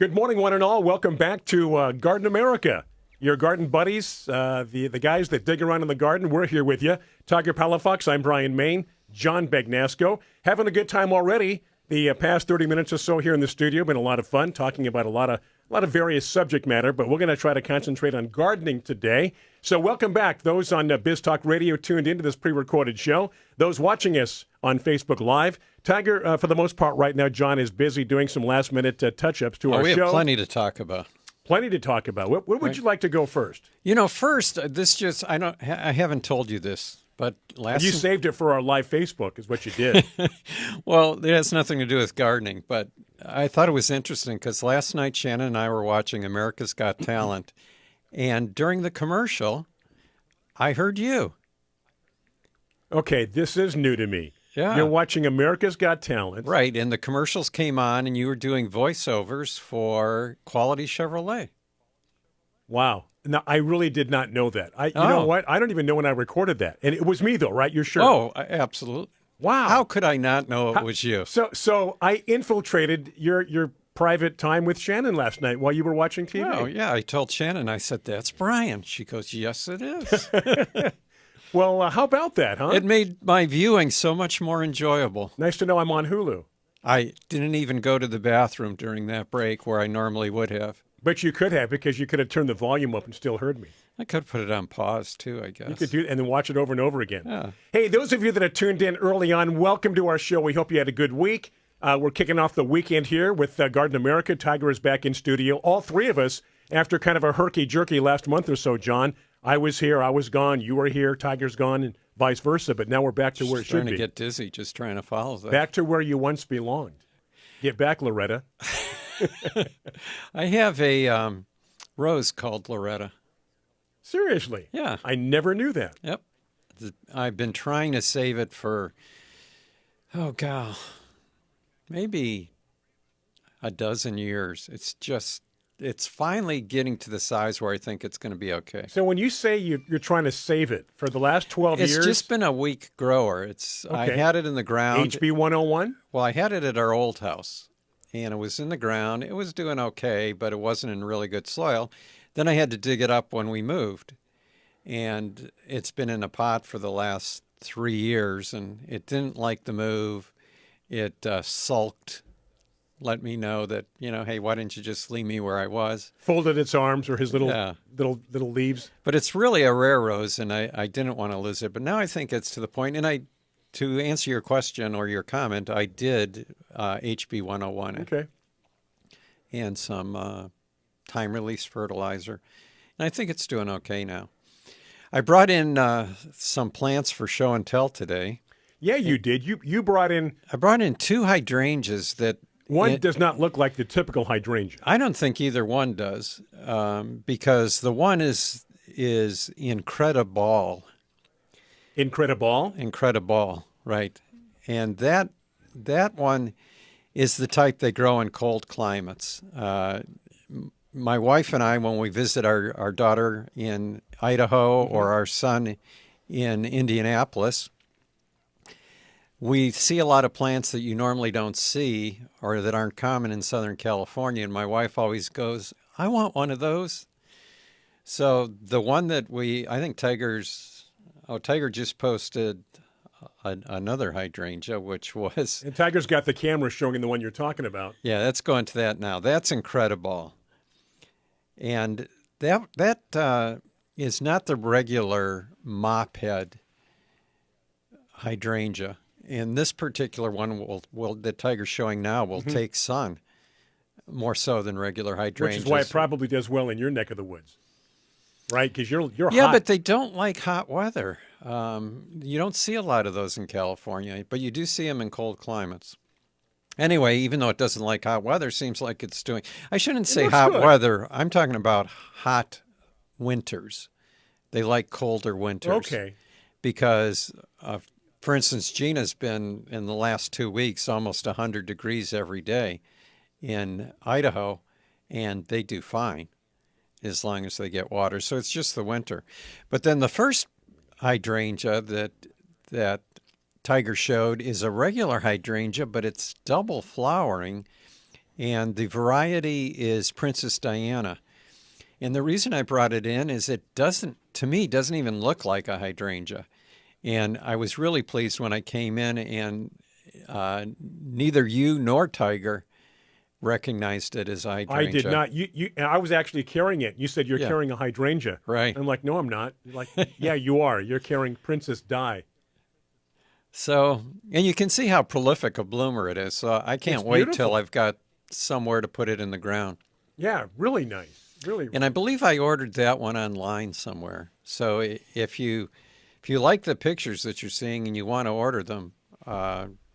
Good morning, one and all. Welcome back to Garden America. Your garden buddies, the guys that dig around in the garden, we're here with you. Tiger Palafox, I'm Brian Main. John Bagnasco. Having a good time already. The past 30 minutes or so here in the studio been a lot of fun, talking about a lot of various subject matter, but we're going to try to concentrate on gardening today. So welcome back, those on Biz Talk Radio tuned into this pre-recorded show, those watching us on Facebook Live. Tiger, for the most part right now, John is busy doing some last-minute touch-ups to our show. We have plenty to talk about. Plenty to talk about. What would you like to go first? You know, first, I haven't told you this, but you saved it for our live Facebook is what you did. Well, it has nothing to do with gardening, but I thought it was interesting because last night Shannon and I were watching America's Got Talent, and during the commercial, I heard you. Okay, this is new to me. Yeah. You're watching America's Got Talent. Right, and the commercials came on, and you were doing voiceovers for Quality Chevrolet. Wow. Now, I really did not know that. You know what? I don't even know when I recorded that. And it was me, though, right? You're sure? Oh, absolutely. Wow. How could I not know it was you? So I infiltrated your private time with Shannon last night while you were watching TV. Oh, yeah. I told Shannon, I said, that's Brian. She goes, yes, it is. Well, how about that, huh? It made my viewing so much more enjoyable. Nice to know I'm on Hulu. I didn't even go to the bathroom during that break where I normally would have. But you could have, because you could have turned the volume up and still heard me. I could put it on pause, too, I guess. You could do and then watch it over and over again. Yeah. Hey, those of you that have tuned in early on, welcome to our show. We hope you had a good week. We're kicking off the weekend here with Garden America. Tiger is back in studio. All three of us, after kind of a herky-jerky last month or so, John. I was here, I was gone, you were here, Tiger's gone, and vice versa. But now we're back to where it should be. Trying to get dizzy just trying to follow that. Back to where you once belonged. Get back, Loretta. I have a rose called Loretta. Seriously? Yeah. I never knew that. Yep. I've been trying to save it for, maybe a dozen years. It's finally getting to the size where I think it's going to be okay. So when you say you're trying to save it for the last 12 years? It's just been a weak grower. Okay. I had it in the ground. HB 101? Well, I had it at our old house, and it was in the ground. It was doing okay, but it wasn't in really good soil. Then I had to dig it up when we moved, and it's been in a pot for the last 3 years, and it didn't like the move. It sulked. Let me know that, hey, why didn't you just leave me where I was? Folded its arms or his little leaves. But it's really a rare rose, and I didn't want to lose it. But now I think it's to the point, and to answer your question or your comment, I did HB 101 Okay. and some time-release fertilizer. And I think it's doing okay now. I brought in some plants for show and tell today. Yeah, you did. You brought in... I brought in 2 hydrangeas that... One does not look like the typical hydrangea. I don't think either one does, because the one is incredible. Incredible? Incredible, right. And that one is the type they grow in cold climates. My wife and I, when we visit our daughter in Idaho or our son in Indianapolis, we see a lot of plants that you normally don't see or that aren't common in Southern California. And my wife always goes, I want one of those. So the one that I think Tiger just posted another hydrangea, which was... And Tiger's got the camera showing the one you're talking about. Yeah, let's go into that now. That's incredible. And that is not the regular mop head hydrangea. And this particular one that Tiger's showing now will take sun more so than regular hydrangeas. Which is why it probably does well in your neck of the woods, right? Because you're hot. Yeah, but they don't like hot weather. You don't see a lot of those in California, but you do see them in cold climates. Anyway, even though it doesn't like hot weather, seems like it's doing... I shouldn't say hot weather. I'm talking about hot winters. They like colder winters. Okay. Because... for instance, Gina's been, in the last 2 weeks, almost 100 degrees every day in Idaho, and they do fine as long as they get water. So it's just the winter. But then the first hydrangea that Tiger showed is a regular hydrangea, but it's double flowering, And the variety is Princess Diana. And the reason I brought it in is it doesn't even look like a hydrangea. And I was really pleased when I came in and neither you nor Tiger recognized it as a hydrangea. I did not. I was actually carrying it. You said you're Yeah. carrying a hydrangea. Right. I'm like, no, I'm not. You're like, yeah, you are. You're carrying Princess Di. So, and you can see how prolific a bloomer it is. So I can't It's wait beautiful. till I've got somewhere to put it in the ground. Yeah, really nice. Really. And I believe I ordered that one online somewhere. So if you like the pictures that you're seeing and you want to order them,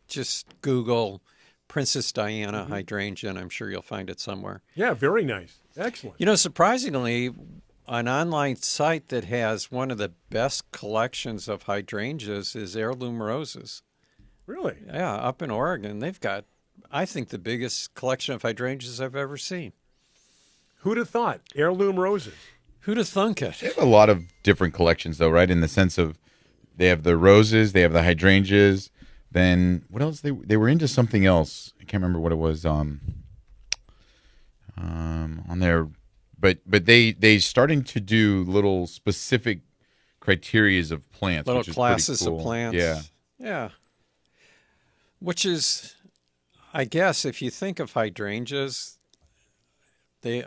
just Google Princess Diana hydrangea, and I'm sure you'll find it somewhere. Yeah, very nice. Excellent. You know, surprisingly, an online site that has one of the best collections of hydrangeas is Heirloom Roses. Really? Yeah, up in Oregon, they've got, I think, the biggest collection of hydrangeas I've ever seen. Who'd have thought? Heirloom roses. Who'd have thunk it? They have a lot of different collections, though, right? In the sense of they have the roses, they have the hydrangeas. Then what else? They were into something else. I can't remember what it was. On there, but they starting to do little specific criterias of plants, Little which is classes pretty cool. of plants. Yeah. Yeah. Which is, I guess, if you think of hydrangeas,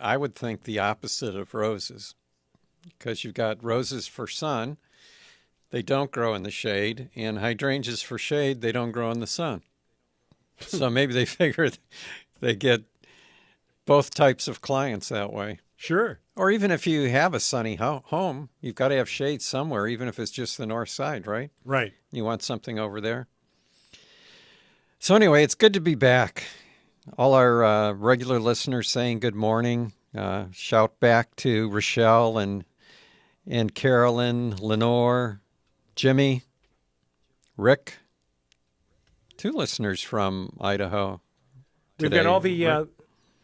I would think the opposite of roses, because you've got roses for sun, they don't grow in the shade, and hydrangeas for shade, they don't grow in the sun. So maybe they figure they get both types of clients that way. Sure. Or even if you have a sunny home, you've got to have shade somewhere, even if it's just the north side, right? Right. You want something over there. So anyway, it's good to be back. All our regular listeners saying good morning. Shout back to Rochelle and Carolyn, Lenore, Jimmy, Rick. 2 listeners from Idaho We've today. got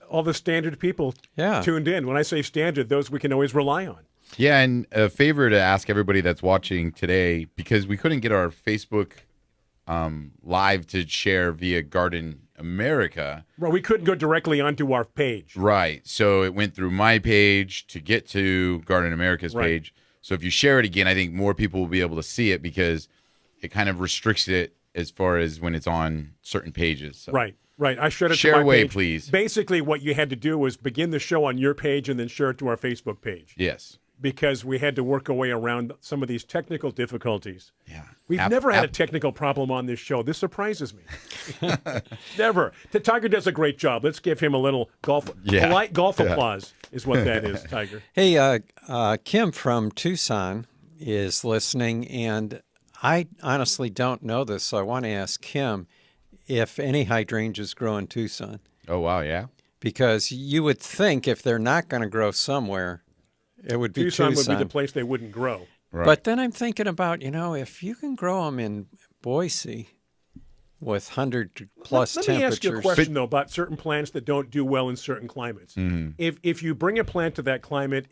all the standard people Yeah. tuned in. When I say standard, those we can always rely on. Yeah, and a favor to ask everybody that's watching today, because we couldn't get our Facebook live to share via Garden America. Well, we couldn't go directly onto our page. Right. So it went through my page to get to Garden America's Right. page. So if you share it again, I think more people will be able to see it, because it kind of restricts it as far as when it's on certain pages. So. Right. Right. I shared it Share to my away, page. please. Basically, what you had to do was begin the show on your page and then share it to our Facebook page, Yes. because we had to work our way around some of these technical difficulties. Yeah. We've never had a technical problem on this show. This surprises me. Never. Tiger does a great job. Let's give him a little polite golf applause is what that is, Tiger. Hey, Kim from Tucson is listening, and I honestly don't know this, so I want to ask Kim if any hydrangeas grow in Tucson. Oh, wow. Yeah. Because you would think if they're not going to grow somewhere, it would be Tucson. Would be the place they wouldn't grow. Right. But then I'm thinking about, if you can grow them in Boise with 100-plus Let temperatures. me ask you a question, though, about certain plants that don't do well in certain climates. If you bring a plant to that climate,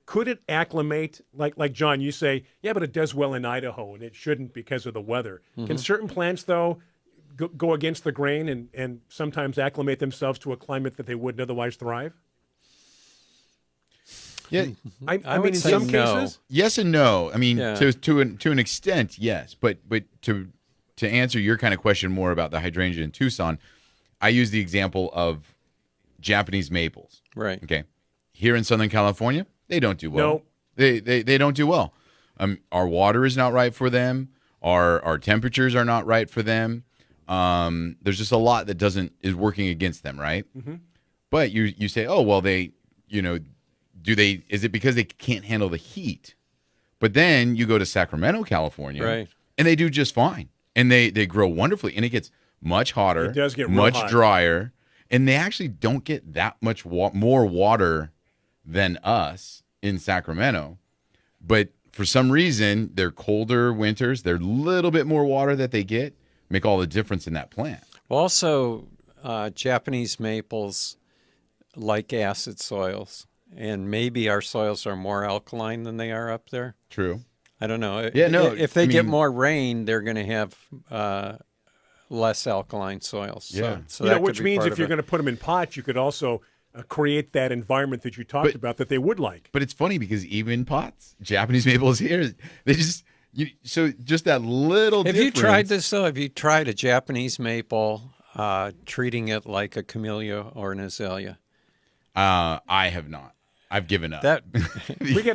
could it acclimate? Like John, you say, yeah, but it does well in Idaho, and it shouldn't because of the weather. Can certain plants, though, go against the grain and sometimes acclimate themselves to a climate that they wouldn't otherwise thrive? Yeah. I would mean, in say some no. cases, Yes and no. I mean, Yeah. to an extent, yes. But to answer your kind of question more about the hydrangea in Tucson, I use the example of Japanese maples. Right. Okay. Here in Southern California, they don't do well. No. They don't do well. Our water is not right for them. Our temperatures are not right for them. There's just a lot that is working against them, right? Mm-hmm. But you say, oh well, is it because they can't handle the heat? But then you go to Sacramento, California, Right. and they do just fine, and they grow wonderfully, and it gets much hotter, It does get real much hot. drier, and they actually don't get that much more water than us in Sacramento. But for some reason, their colder winters, their little bit more water that they get, make all the difference in that plant. Also, Japanese maples like acid soils, and maybe our soils are more alkaline than they are up there. True. I don't know. Yeah, no, If they I get mean- more rain, they're going to have less alkaline soils. Yeah. So You know, that which could be means part if of you're it. going to put them in pots, you could also create that environment that you talked about that they would like. But it's funny because even pots, Japanese maples here, they just so just that little. Have you tried difference- this though? Have you tried a Japanese maple, treating it like a camellia or an azalea? I have not. I've given up. That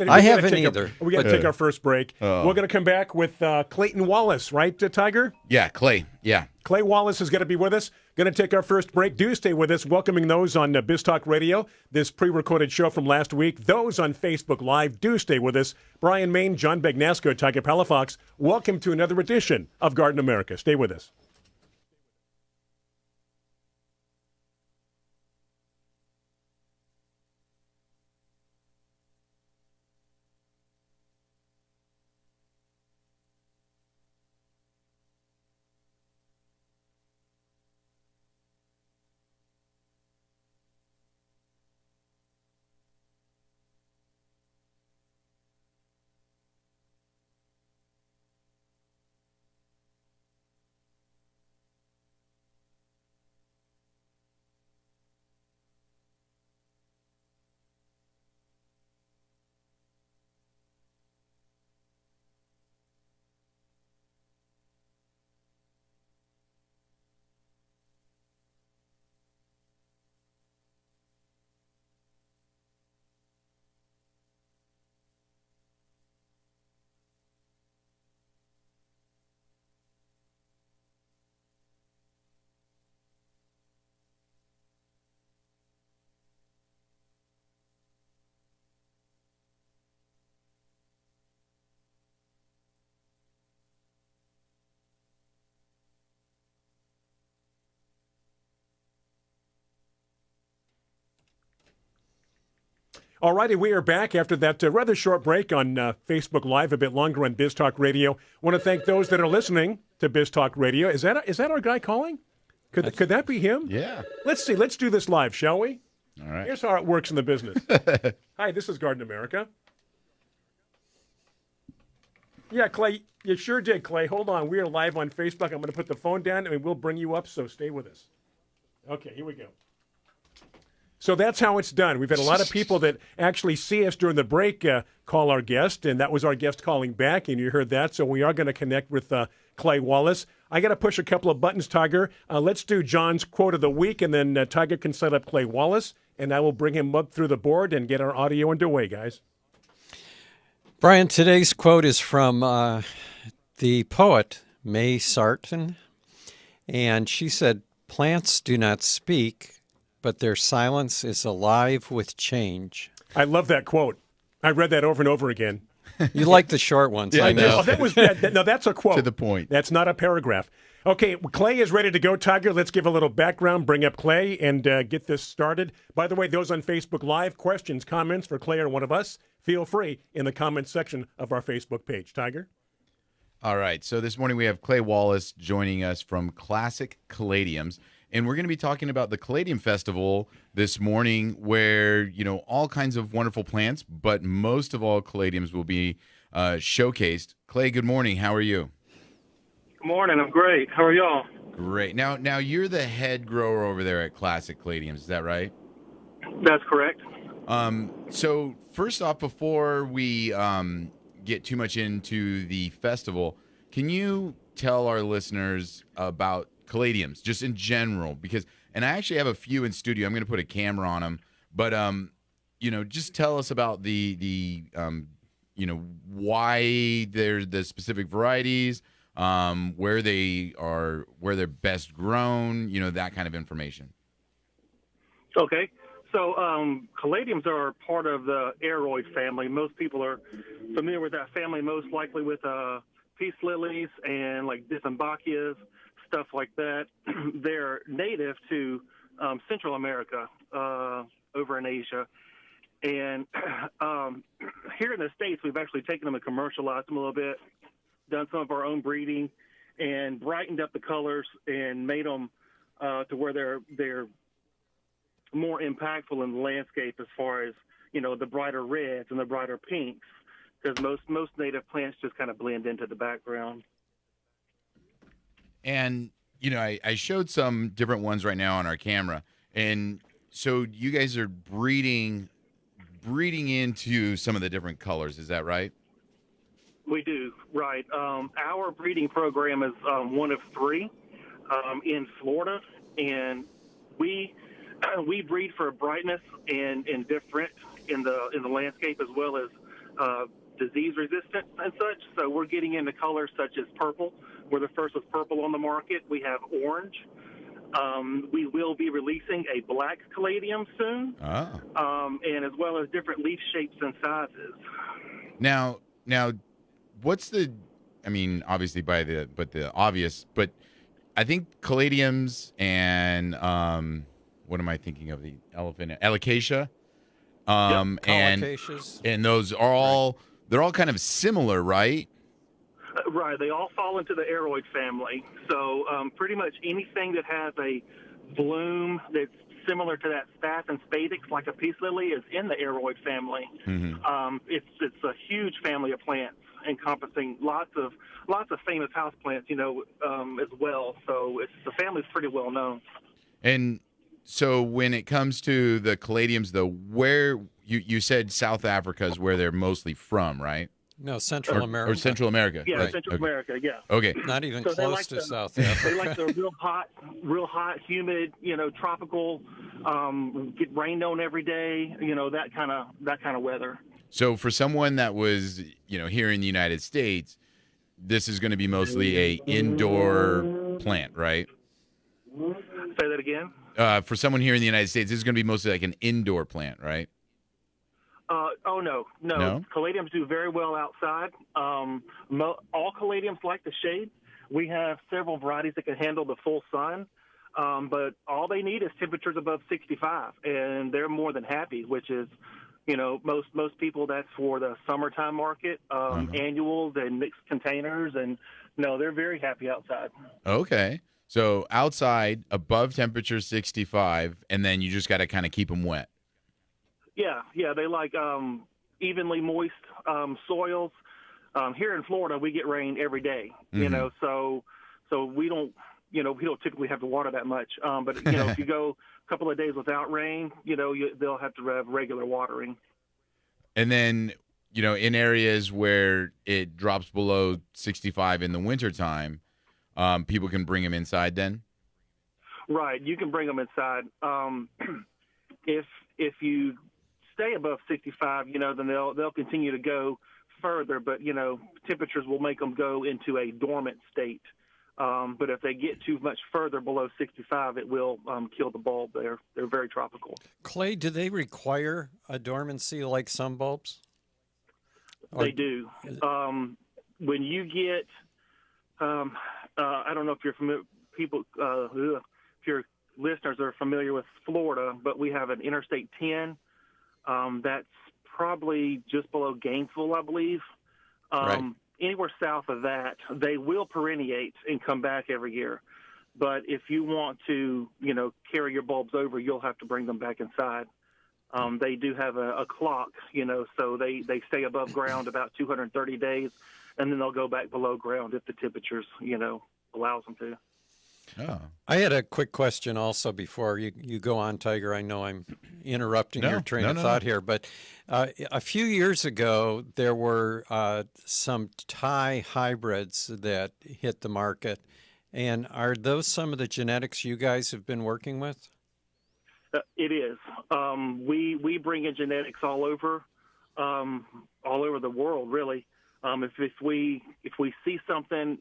I haven't either. We got to take our first break. We're going to come back with Clayton Wallace, right, Tiger? Yeah, Clay. Yeah. Clay Wallace is going to be with us. Going to take our first break. Do stay with us. Welcoming those on Biz Talk Radio, this pre-recorded show from last week. Those on Facebook Live, do stay with us. Brian Main, John Begnasco, Tiger Palafox, welcome to another edition of Garden America. Stay with us. All righty, we are back after that rather short break on Facebook Live, a bit longer on Biz Talk Radio. Want to thank those that are listening to Biz Talk Radio. Is that our guy calling? Could that be him? Yeah. Let's see. Let's do this live, shall we? All right. Here's how it works in the business. Hi, this is Garden America. Yeah, Clay, you sure did, Clay. Hold on. We are live on Facebook. I'm going to put the phone down, and we'll bring you up, so stay with us. Okay, here we go. So that's how it's done. We've had a lot of people that actually see us during the break call our guest, and that was our guest calling back, and you heard that. So we are going to connect with Clay Wallace. I got to push a couple of buttons, Tiger. Let's do John's quote of the week, and then Tiger can set up Clay Wallace, and I will bring him up through the board and get our audio underway, guys. Brian, today's quote is from the poet May Sarton, and she said, "Plants do not speak, but their silence is alive with change." I love that quote. I read that over and over again. You like the short ones, Yeah, I know. No, that's a quote. To the point. That's not a paragraph. Okay, Clay is ready to go, Tiger. Let's give a little background, bring up Clay, and get this started. By the way, those on Facebook Live, questions, comments for Clay or one of us, feel free in the comments section of our Facebook page. Tiger? All right. So this morning we have Clay Wallace joining us from Classic Caladiums. And we're going to be talking about the Caladium Festival this morning where, all kinds of wonderful plants, but most of all, caladiums will be showcased. Clay, good morning. How are you? Good morning. I'm great. How are y'all? Great. Now you're the head grower over there at Classic Caladiums. Is that right? That's correct. So first off, before we get too much into the festival, can you tell our listeners about caladiums just in general? And I actually have a few in studio. I'm going to put a camera on them, but just tell us about the why they're the specific varieties, where they're best grown, that kind of information. Okay. So caladiums are part of the aroid family. Most people are familiar with that family, most likely with peace lilies and like Dieffenbachias, stuff like that. They're native to Central America, over in Asia. And here in the States, we've actually taken them and commercialized them a little bit, done some of our own breeding, and brightened up the colors and made them to where they're more impactful in the landscape as far as, the brighter reds and the brighter pinks, because most native plants just kind of blend into the background. And, I showed some different ones right now on our camera, and so you guys are breeding into some of the different colors. Is that right? We do, right. Our breeding program is one of three in Florida, and we breed for brightness and different in the landscape, as well as disease resistant and such. So we're getting into colors such as purple. We're the first with purple on the market. We have orange. We will be releasing a black caladium soon, and as well as different leaf shapes and sizes. Now, what's the? I mean, obviously the obvious, but I think caladiums and what am I thinking of? The elephant, alocasia, and Colocasias. and those are all they're all kind of similar, right? Right. They all fall into the aroid family. So pretty much anything that has a bloom that's similar to that staph and spadix, like a peace lily, is in the aroid family. Mm-hmm. It's a huge family of plants encompassing lots of famous house plants, as well. So the family's pretty well known. And so when it comes to the caladiums, though, where you said South Africa is where they're mostly from, right? No, Central America. Or Central America. Yeah, right. Central America, yeah. Okay. Not even So close to South Africa. They like the real hot, humid, tropical, get rained on every day, that kind of weather. So for someone that was, here in the United States, this is going to be mostly a indoor plant, right? Say that again? For someone here in the United States, this is going to be mostly like an indoor plant, right? No. Caladiums do very well outside. All caladiums like the shade. We have several varieties that can handle the full sun, but all they need is temperatures above 65, and they're more than happy, which is, most people, that's for the summertime market, annuals and mixed containers, and no, they're very happy outside. Okay. So outside, above temperature 65, and then you just got to kind of keep them wet. Yeah, they like evenly moist soils. Here in Florida, we get rain every day, so we don't typically have to water that much. But if you go a couple of days without rain, they'll have to have regular watering. And then, in areas where it drops below 65 in the wintertime, people can bring them inside then? Right, you can bring them inside. If you stay above 65, then they'll continue to go further, but temperatures will make them go into a dormant state. But if they get too much further below 65, it will kill the bulb. They're very tropical. Clay, do they require a dormancy like some bulbs? They do. When you get, I don't know if you're familiar, if your listeners are familiar with Florida, but we have an Interstate 10 that's probably just below Gainesville, I believe. Right. Anywhere south of that, they will perenniate and come back every year. But if you want to, carry your bulbs over, you'll have to bring them back inside. They do have a clock, so they stay above ground about 230 days, and then they'll go back below ground if the temperatures, allows them to. Oh. I had a quick question also before you go on, Tiger. I know I'm interrupting your train of thought here, but a few years ago, there were some Thai hybrids that hit the market. And are those some of the genetics you guys have been working with? It is. We bring in genetics all over the world, really. If we see something,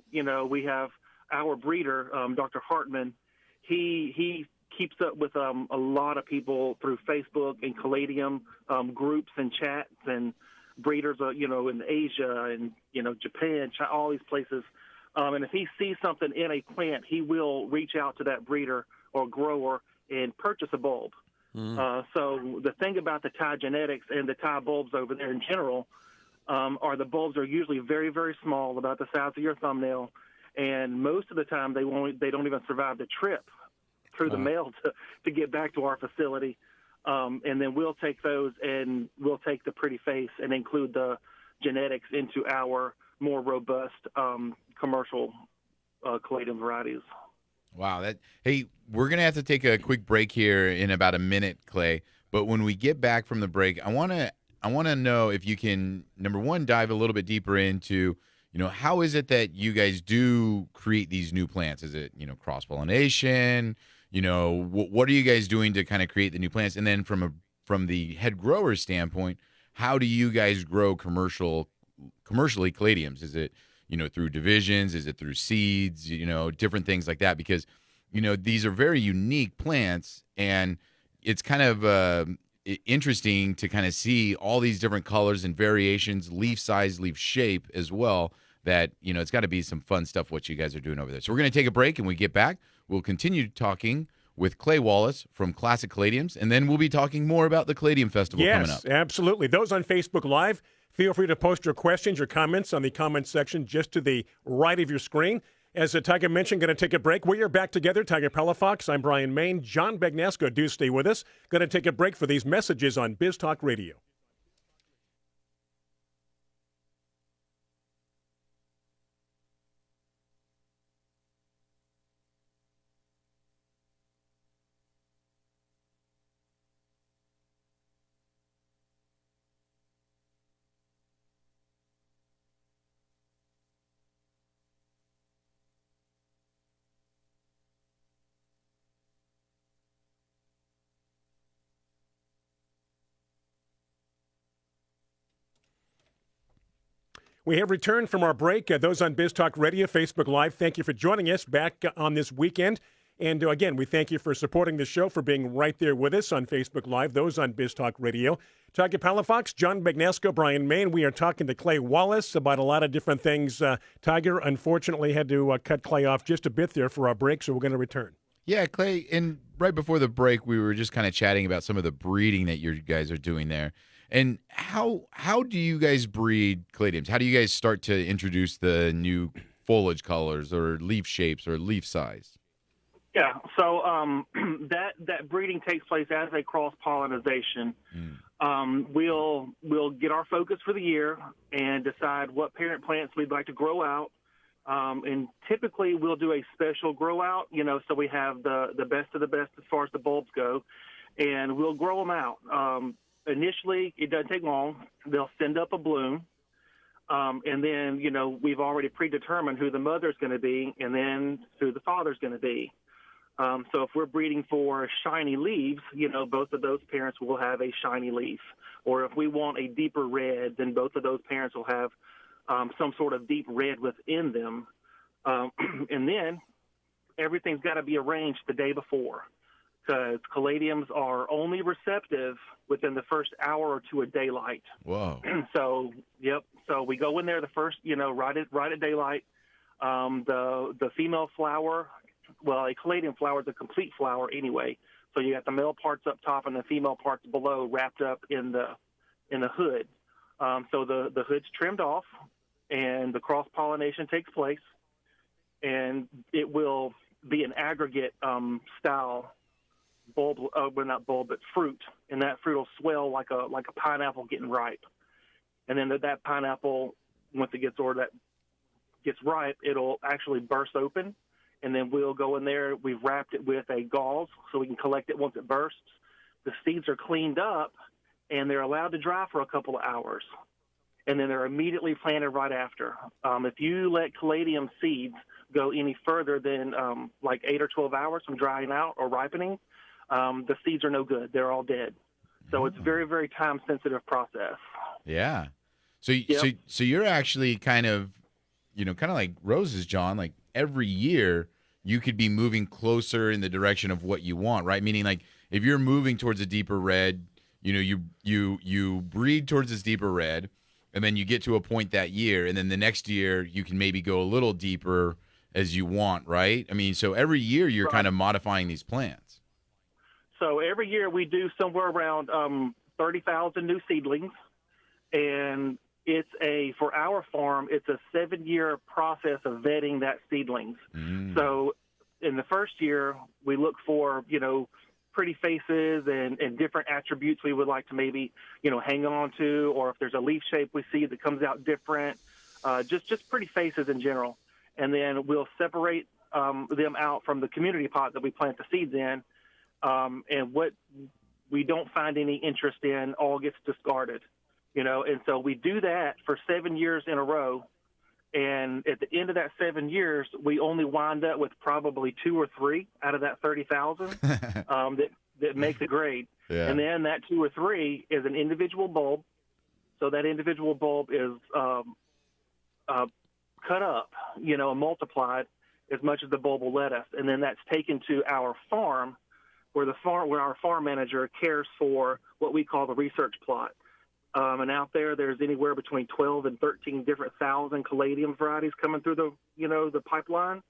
we have our breeder, Dr. Hartman. He keeps up with a lot of people through Facebook and Caladium groups and chats and breeders, in Asia and Japan, China, all these places. And if he sees something in a plant, he will reach out to that breeder or grower and purchase a bulb. So the thing about the Thai genetics and the Thai bulbs over there in general are the bulbs are usually very, very small, about the size of your thumbnail. And most of the time, they don't even survive the trip through the mail to get back to our facility. And then we'll take those and we'll take the pretty face and include the genetics into our more robust commercial caladium varieties. Wow. Hey, we're gonna have to take a quick break here in about a minute, Clay. But when we get back from the break, I wanna know if you can, number one, dive a little bit deeper into, how is it that you guys do create these new plants? Is it, cross pollination? What are you guys doing to kind of create the new plants? And then from the head grower standpoint, how do you guys grow commercially caladiums? Is it through divisions? Is it through seeds? Different things like that, because these are very unique plants, and it's kind of interesting to kind of see all these different colors and variations, leaf size, leaf shape as well. That it's got to be some fun stuff what you guys are doing over there. So we're going to take a break, and we get back, we'll continue talking with Clay Wallace from Classic Caladiums, and then we'll be talking more about the Caladium Festival coming up. Yes, absolutely. Those on Facebook Live, feel free to post your questions, your comments on the comment section just to the right of your screen. As Tiger mentioned, going to take a break. We are back together. Tiger Palafox, I'm Brian Main. John Bagnasco, do stay with us. Going to take a break for these messages on Biz Talk Radio. We have returned from our break. Those on Biz Talk Radio, Facebook Live, thank you for joining us back on this weekend. And again, we thank you for supporting the show, for being right there with us on Facebook Live, those on Biz Talk Radio. Tiger Palafox, John Bagnasco, Brian Main. We are talking to Clay Wallace about a lot of different things. Tiger, unfortunately, had to cut Clay off just a bit there for our break, so we're going to return. Yeah, Clay, and right before the break, we were just kind of chatting about some of the breeding that you guys are doing there. And how do you guys breed caladiums? How do you guys start to introduce the new foliage colors or leaf shapes or leaf size? Yeah, so that breeding takes place as a cross pollination. We'll get our focus for the year and decide what parent plants we'd like to grow out. And typically we'll do a special grow out, so we have the best of the best as far as the bulbs go, and we'll grow them out. Initially, it doesn't take long. They'll send up a bloom, and then, we've already predetermined who the mother's going to be and then who the father's going to be. So if we're breeding for shiny leaves, both of those parents will have a shiny leaf. Or if we want a deeper red, then both of those parents will have some sort of deep red within them. And then everything's got to be arranged the day before, because caladiums are only receptive within the first hour or two of daylight. Whoa. So we go in there the first, right at daylight. The female flower, well, a caladium flower is a complete flower anyway. So you got the male parts up top and the female parts below wrapped up in the hood. So the hood's trimmed off and the cross-pollination takes place, and it will be an aggregate style bulb, well, not bulb, but fruit, and that fruit will swell like a pineapple getting ripe. And then that pineapple, once it gets ripe, it'll actually burst open, and then we'll go in there. We've wrapped it with a gauze so we can collect it once it bursts. The seeds are cleaned up, and they're allowed to dry for a couple of hours, and then they're immediately planted right after. If you let caladium seeds go any further than like 8 or 12 hours from drying out or ripening, the seeds are no good. They're all dead. So it's a very, very time-sensitive process. Yeah. So you're actually kind of like roses, John. Like every year, you could be moving closer in the direction of what you want, right? Meaning, like if you're moving towards a deeper red, you breed towards this deeper red, and then you get to a point that year, and then the next year you can maybe go a little deeper as you want, right? I mean, so every year you're kind of modifying these plants. So every year we do somewhere around 30,000 new seedlings, and for our farm, it's a 7-year process of vetting that seedlings. So in the first year, we look for, pretty faces and different attributes we would like to maybe, hang on to, or if there's a leaf shape we see that comes out different, just pretty faces in general. And then we'll separate them out from the community pot that we plant the seeds in, and what we don't find any interest in all gets discarded, and so we do that for 7 years in a row. And at the end of that 7 years, we only wind up with probably 2 or 3 out of that 30,000 that make the grade. Yeah. And then that 2 or 3 is an individual bulb. So that individual bulb is cut up, and multiplied as much as the bulb will let us. And then that's taken to our farm, where our farm manager cares for what we call the research plot. And out there's anywhere between 12 and 13 different thousand Caladium varieties coming through the pipeline,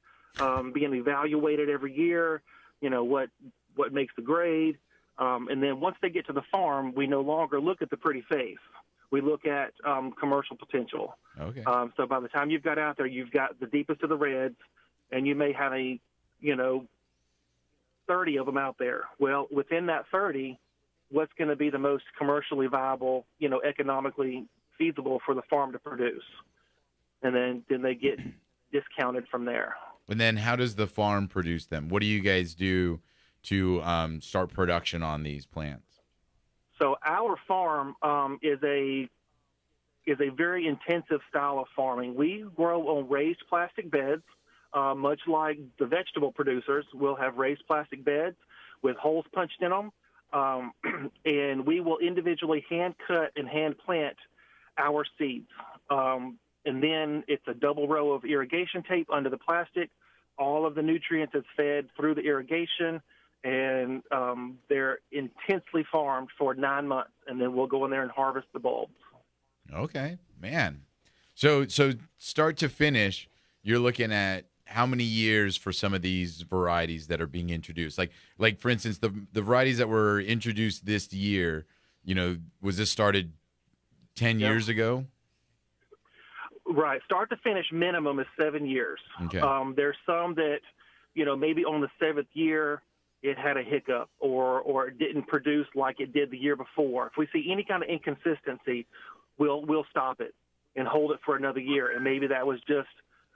being evaluated every year. What makes the grade, and then once they get to the farm, we no longer look at the pretty face. We look at commercial potential. Okay. So by the time you've got out there, you've got the deepest of the reds, and you may have 30 of them out there. Well, within that 30. What's going to be the most commercially viable, economically feasible for the farm to produce. And then they get discounted from there. And then how does the farm produce them? What do you guys do to start production on these plants? So our farm is a very intensive style of farming. We grow on raised plastic beds, much like the vegetable producers will have raised plastic beds with holes punched in them. And we will individually hand cut and hand plant our seeds. And then it's a double row of irrigation tape under the plastic. All of the nutrients is fed through the irrigation, and they're intensely farmed for 9 months. And then we'll go in there and harvest the bulbs. Okay, man. So start to finish, you're looking at how many years for some of these varieties that are being introduced? Like for instance, the varieties that were introduced this year, was this started 10 years ago? Right. Start to finish minimum is 7 years. Okay. There's some that, maybe on the 7th year it had a hiccup or it didn't produce like it did the year before. If we see any kind of inconsistency, we'll stop it and hold it for another year. And maybe that was just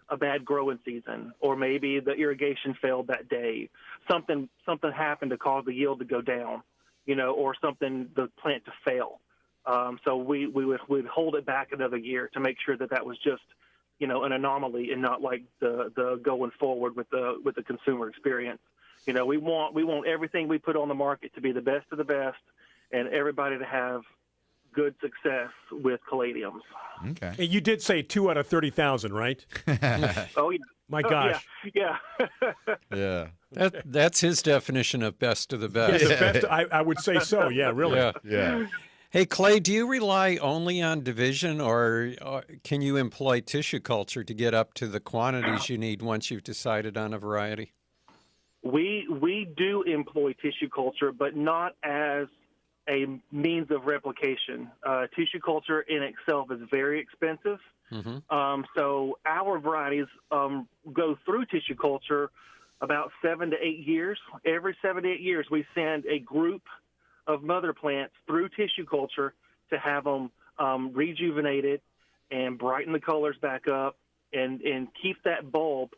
a bad growing season, or maybe the irrigation failed that day. Something happened to cause the yield to go down, or the plant to fail. So we would hold it back another year to make sure that was just, an anomaly and not like the going forward with the consumer experience. We want everything we put on the market to be the best of the best, and everybody to have good success with Caladiums. Okay. And you did say 2 out of 30,000, right? Oh, yeah. My gosh. Yeah. Yeah. That's his definition of best of the best. Yeah, the best, I would say so. Yeah, really. Yeah. Hey, Clay, do you rely only on division, or can you employ tissue culture to get up to the quantities you need once you've decided on a variety? We do employ tissue culture, but not as a means of replication. Tissue culture in itself is very expensive. Mm-hmm. So our varieties go through tissue culture about 7 to 8 years. Every 7 to 8 years, we send a group of mother plants through tissue culture to have them rejuvenated and brighten the colors back up and keep that bulb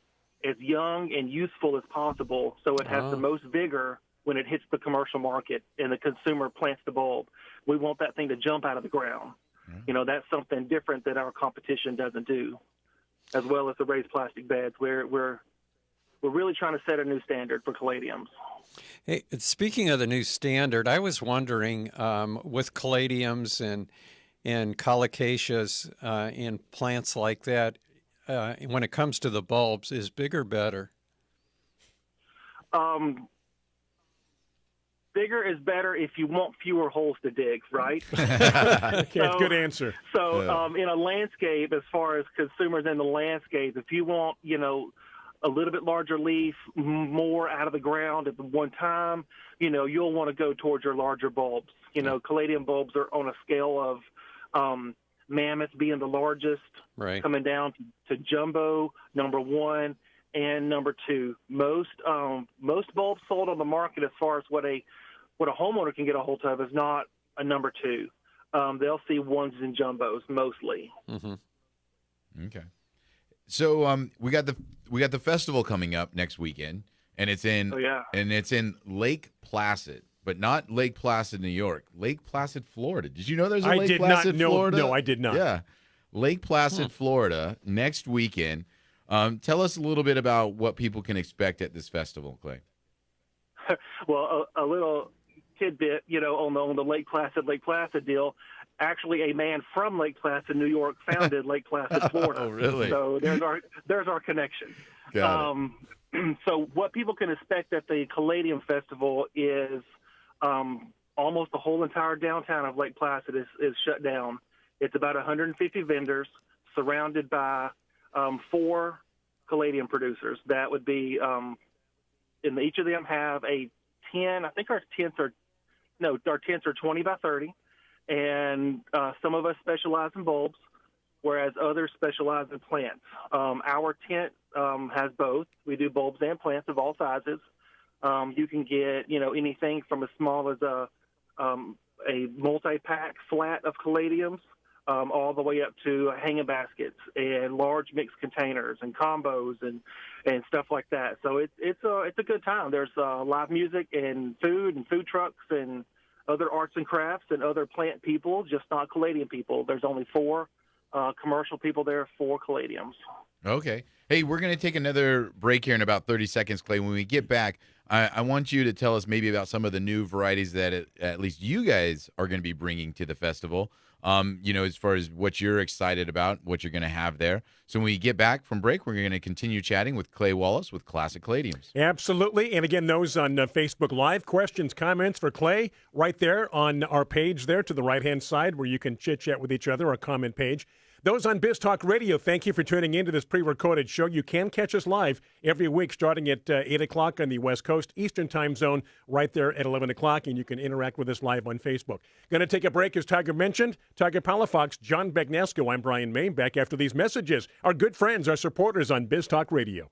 as young and useful as possible so it has the most vigor when it hits the commercial market and the consumer plants the bulb. We want that thing to jump out of the ground. Mm-hmm. That's something different that our competition doesn't do, as well as the raised plastic beds. We're really trying to set a new standard for Caladiums. Hey, speaking of the new standard, I was wondering with Caladiums and Colocaceas and plants like that, when it comes to the bulbs, is bigger better? Bigger is better if you want fewer holes to dig, right? Okay, good answer. So in a landscape, as far as consumers in the landscape, if you want, a little bit larger leaf, more out of the ground at the one time, you'll want to go towards your larger bulbs. Caladium bulbs are on a scale of mammoth being the largest, right, coming down to jumbo, number 1, and number 2. Most bulbs sold on the market, as far as what a homeowner can get a hold of, is not a number 2. They'll see ones and jumbos mostly. Mm-hmm. Okay. So we got the festival coming up next weekend, and it's in Lake Placid, but not Lake Placid, New York. Lake Placid, Florida. Did you know there's a Lake Placid, Florida? No, I did not. Yeah, Lake Placid, Florida, next weekend. Tell us a little bit about what people can expect at this festival, Clay. Well, a little tidbit, on the Lake Placid deal. Actually, a man from Lake Placid, New York, founded Lake Placid, Florida. Oh, really? So there's our connection. Got it. So what people can expect at the Caladium Festival is almost the whole entire downtown of Lake Placid is shut down. It's about 150 vendors surrounded by 4 Caladium producers. That would be, and each of them have a 10. I think our tents are 20 by 30. And some of us specialize in bulbs, whereas others specialize in plants. Our tent has both. We do bulbs and plants of all sizes. You can get, anything from as small as a multi-pack flat of caladiums, all the way up to hanging baskets and large mixed containers and combos and stuff like that. So it's a good time. There's live music and food trucks and other arts and crafts and other plant people, just not caladium people. There's only 4 commercial people there, 4 caladiums. Okay. Hey, we're going to take another break here in about 30 seconds, Clay. When we get back, I want you to tell us maybe about some of the new varieties that at least you guys are going to be bringing to the festival, as far as what you're excited about, what you're going to have there. So when we get back from break, we're going to continue chatting with Clay Wallace with Classic Caladiums. Absolutely. And again, those on Facebook Live, questions, comments for Clay, right there on our page there to the right-hand side where you can chit-chat with each other, our comment page. Those on Biz Talk Radio, thank you for tuning in to this pre-recorded show. You can catch us live every week starting at 8 o'clock on the West Coast Eastern Time Zone, right there at 11 o'clock, and you can interact with us live on Facebook. Going to take a break, as Tiger mentioned. Tiger Palafox, John Begnasco, I'm Brian May. Back after these messages. Our good friends, our supporters on Biz Talk Radio.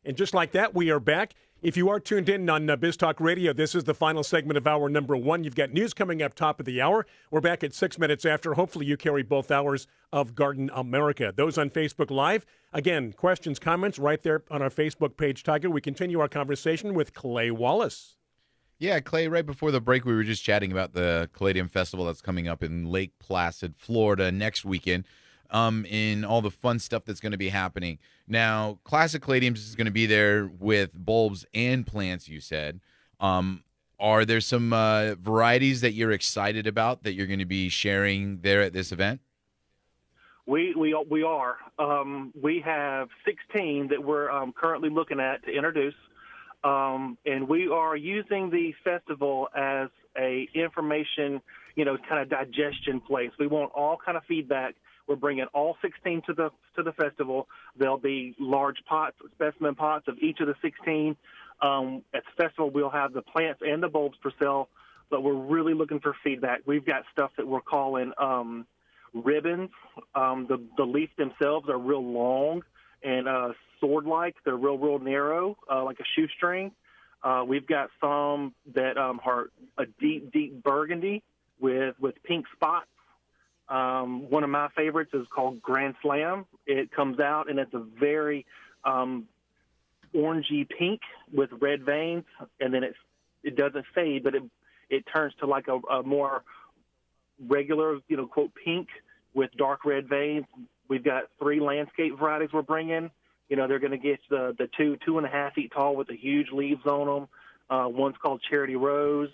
And just like that, we are back. If you are tuned in on Biz Talk Radio, this is the final segment of hour number 1. You've got news coming up top of the hour. We're back at 6 minutes after. Hopefully you carry both hours of Garden America. Those on Facebook Live, again, questions, comments right there on our Facebook page, Tiger. We continue our conversation with Clay Wallace. Yeah, Clay, right before the break, we were just chatting about the Caladium Festival that's coming up in Lake Placid, Florida next weekend. In all the fun stuff that's going to be happening. Now, Classic Caladiums is going to be there with bulbs and plants, you said. Are there some varieties that you're excited about that you're going to be sharing there at this event? We are. We have 16 that we're currently looking at to introduce. And we are using the festival as a information, kind of digestion place. We want all kind of feedback. We're bringing all 16 to the festival. There'll be large pots, specimen pots of each of the 16. At the festival, we'll have the plants and the bulbs for sale, but we're really looking for feedback. We've got stuff that we're calling ribbons. The leaves themselves are real long and sword-like. They're real narrow, like a shoestring. We've got some that are a deep burgundy with pink spots. One of my favorites is called Grand Slam. It comes out, and it's a very orangey pink with red veins, and then it doesn't fade, but it turns to like a more regular, quote, pink with dark red veins. We've got 3 landscape varieties we're bringing. They're going to get the 2.5 feet tall with the huge leaves on them. One's called Charity Rose.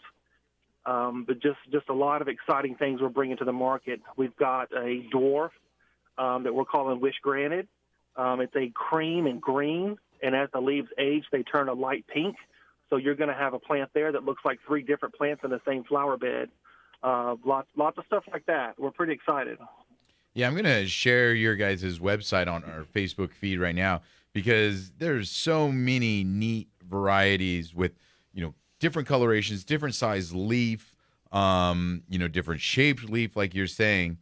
But just a lot of exciting things we're bringing to the market. We've got a dwarf that we're calling Wish Granted. It's a cream and green, and as the leaves age, they turn a light pink. So you're going to have a plant there that looks like 3 different plants in the same flower bed. Lots of stuff like that. We're pretty excited. Yeah, I'm going to share your guys' website on our Facebook feed right now because there's so many neat varieties with, different colorations, different size leaf, different shaped leaf, like you're saying.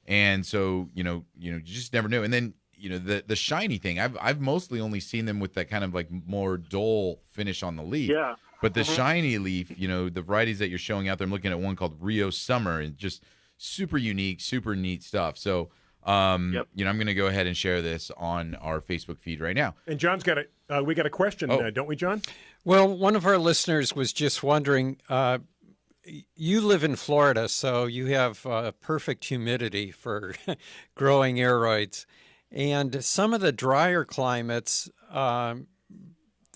And so, you just never know. And then, the shiny thing. I've mostly only seen them with that kind of like more dull finish on the leaf. Yeah. But the shiny leaf, the varieties that you're showing out there, I'm looking at one called Rio Summer, and just super unique, super neat stuff. So, I'm going to go ahead and share this on our Facebook feed right now. And John's got we got a question, don't we, John? Well, one of our listeners was just wondering, you live in Florida, so you have perfect humidity for growing aeroids. And some of the drier climates, the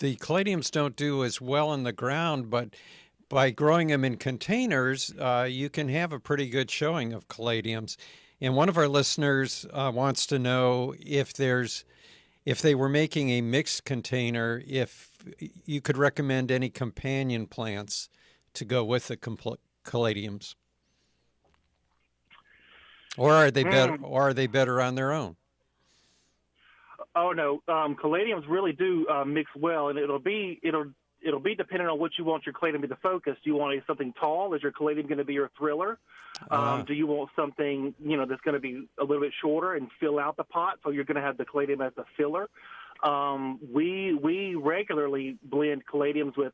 caladiums don't do as well in the ground, but by growing them in containers, you can have a pretty good showing of caladiums. And one of our listeners wants to know if they were making a mixed container, if you could recommend any companion plants to go with the caladiums, or are they better? Or are they better on their own? Oh no, caladiums really do mix well, and it'll be dependent on what you want your caladium to be the focus. Do you want something tall? Is your caladium going to be your thriller? Do you want something that's going to be a little bit shorter and fill out the pot? So you're going to have the caladium as a filler. We regularly blend caladiums with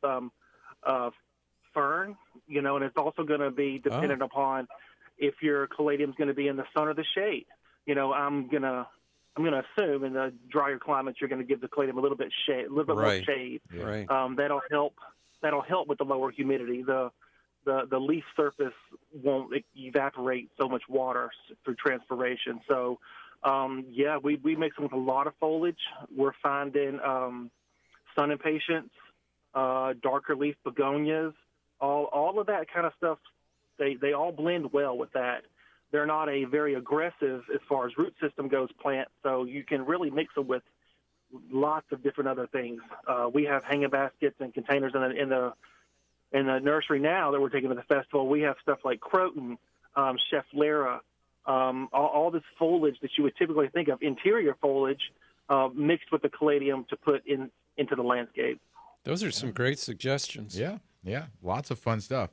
fern, and it's also going to be dependent upon if your caladium's going to be in the sun or the shade. I'm gonna assume in the drier climates you're going to give the caladium a little bit more shade. Right. That'll help. That'll help with the lower humidity. The leaf surface won't evaporate so much water through transpiration. So, we mix them with a lot of foliage. We're finding sun impatiens, darker leaf begonias, all of that kind of stuff. They all blend well with that. They're not a very aggressive, as far as root system goes, plant, so you can really mix them with lots of different other things. We have hanging baskets and containers in the nursery now that we're taking to the festival. We have stuff like croton, schefflera, all this foliage that you would typically think of, interior foliage, mixed with the caladium to put into the landscape. Those are some great suggestions. Yeah, lots of fun stuff.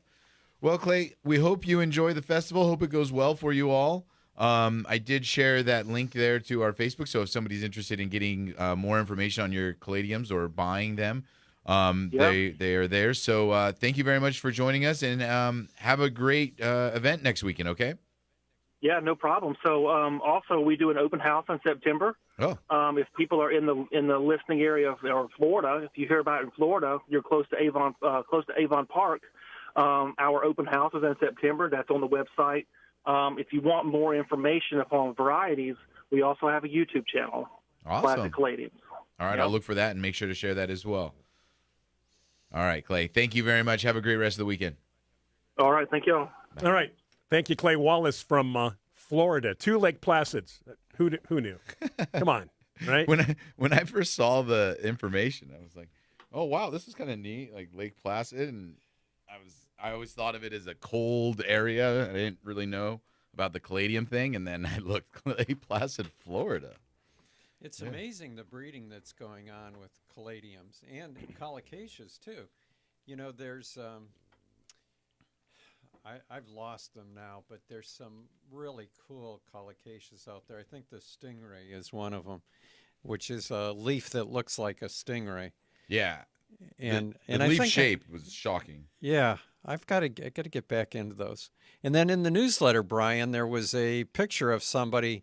Well, Clay, we hope you enjoy the festival. Hope it goes well for you all. I did share that link there to our Facebook, so if somebody's interested in getting more information on your caladiums or buying them, they are there. So thank you very much for joining us, and have a great event next weekend, okay? Yeah, no problem. So also we do an open house in September. Oh. If people are in the listening area of Florida, if you hear about it in Florida, you're close to Avon Park. Our open house is in September. That's on the website. If you want more information upon varieties, we also have a YouTube channel. Awesome. Classic Caladiums. All right, I'll look for that and make sure to share that as well. All right, Clay, thank you very much. Have a great rest of the weekend. All right, thank you all. All right. Thank you, Clay Wallace from Florida. 2 Lake Placids. Who knew? Come on, right? When I first saw the information, I was like, oh, wow, this is kind of neat, like Lake Placid. And I always thought of it as a cold area. I didn't really know about the caladium thing. And then I looked, Lake Placid, Florida. It's amazing the breeding that's going on with caladiums and colocaceae too. There's I've lost them now, but there's some really cool colocaceae out there. I think the stingray is one of them, which is a leaf that looks like a stingray. Yeah, and the leaf shape was shocking. Yeah, I got to get back into those. And then in the newsletter, Brian, there was a picture of somebody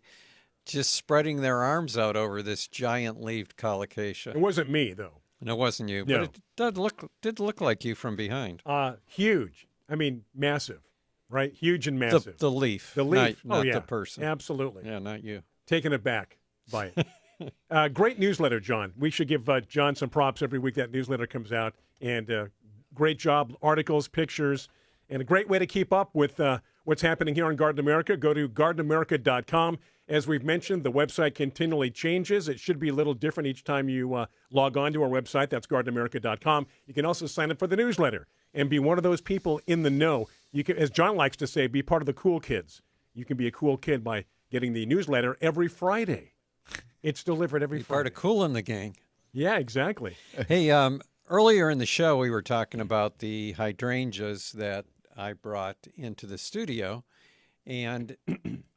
just spreading their arms out over this giant-leaved colocaceae. It wasn't me, though. And it wasn't you, No. but it did look like you from behind. Huge. I mean, massive, right? Huge and massive. The leaf. The leaf. Not yeah. the person. Absolutely. Yeah, not you. Taken aback by it. Great newsletter, John. We should give John some props every week that newsletter comes out. And great job, articles, pictures, and a great way to keep up with what's happening here on Garden America. Go to gardenamerica.com. As we've mentioned, the website continually changes. It should be a little different each time you log on to our website. That's gardenamerica.com. You can also sign up for the newsletter and be one of those people in the know. You can, as John likes to say, be part of the cool kids. You can be a cool kid by getting the newsletter every Friday. It's delivered every Friday. Part of Cool in the Gang. Yeah, exactly. Hey, earlier in the show, we were talking about the hydrangeas that I brought into the studio. And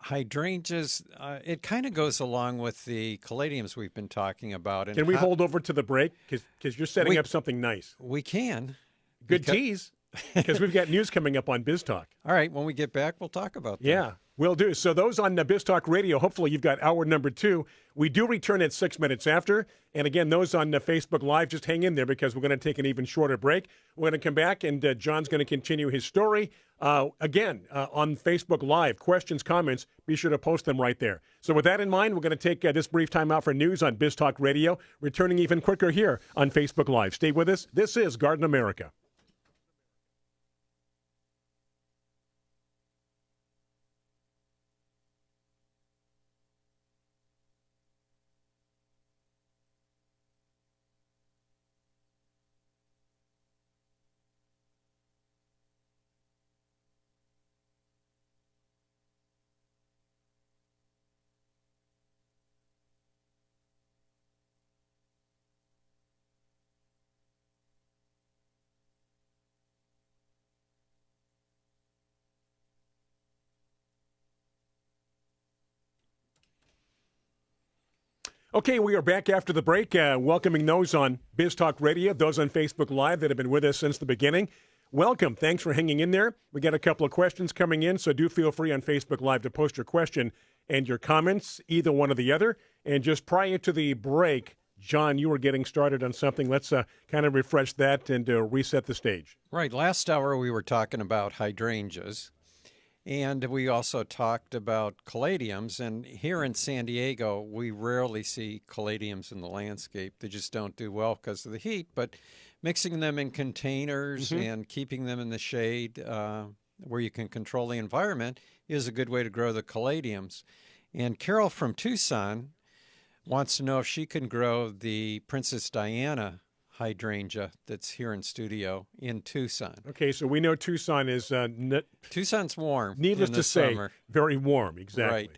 hydrangeas, it kind of goes along with the caladiums we've been talking about. And Can we hold over to the break? Because you're setting up something nice. We can. Good tease, because we've got news coming up on Biz Talk. All right, when we get back, we'll talk about that. Yeah, will do. So those on Biz Talk Radio, hopefully you've got hour number 2. We do return at 6 minutes after. And again, those on Facebook Live, just hang in there because we're going to take an even shorter break. We're going to come back, and John's going to continue his story. Again, on Facebook Live, questions, comments, be sure to post them right there. So with that in mind, we're going to take this brief time out for news on Biz Talk Radio, returning even quicker here on Facebook Live. Stay with us. This is Garden America. Okay, we are back after the break, welcoming those on Biz Talk Radio, those on Facebook Live that have been with us since the beginning. Welcome. Thanks for hanging in there. We got a couple of questions coming in, so do feel free on Facebook Live to post your question and your comments, either one or the other. And just prior to the break, John, you were getting started on something. Let's kind of refresh that and reset the stage. Right. Last hour we were talking about hydrangeas. And we also talked about caladiums, and here in San Diego, we rarely see caladiums in the landscape. They just don't do well because of the heat, but mixing them in containers and keeping them in the shade where you can control the environment is a good way to grow the caladiums. And Carol from Tucson wants to know if she can grow the Princess Diana hydrangea that's here in studio in Tucson. Okay, so we know Tucson is Tucson's warm. Needless in to the say, summer. very warm. Exactly. Right.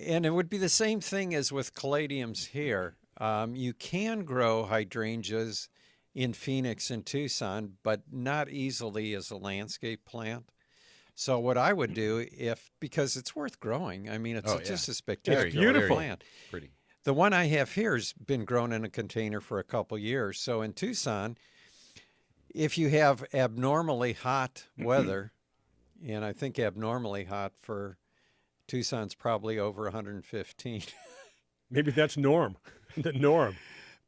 And it would be the same thing as with caladiums here. You can grow hydrangeas in Phoenix and Tucson, but not easily as a landscape plant. So what I would do, because it's worth growing. I mean, it's just a spectacular beautiful plant. Pretty. The one I have here has been grown in a container for a couple years. So in Tucson, if you have abnormally hot weather, and I think abnormally hot for Tucson's probably over 115. Maybe that's norm, the norm.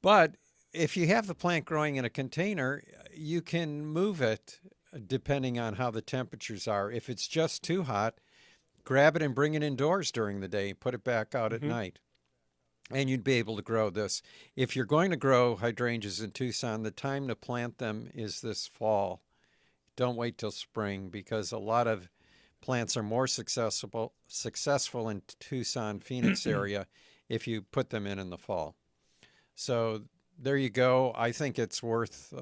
But if you have the plant growing in a container, you can move it depending on how the temperatures are. If it's just too hot, grab it and bring it indoors during the day, put it back out at night. And you'd be able to grow this. If you're going to grow hydrangeas in Tucson, the time to plant them is this fall. Don't wait till spring, because a lot of plants are more successful in Tucson, Phoenix area if you put them in the fall. So there you go. I think it's worth,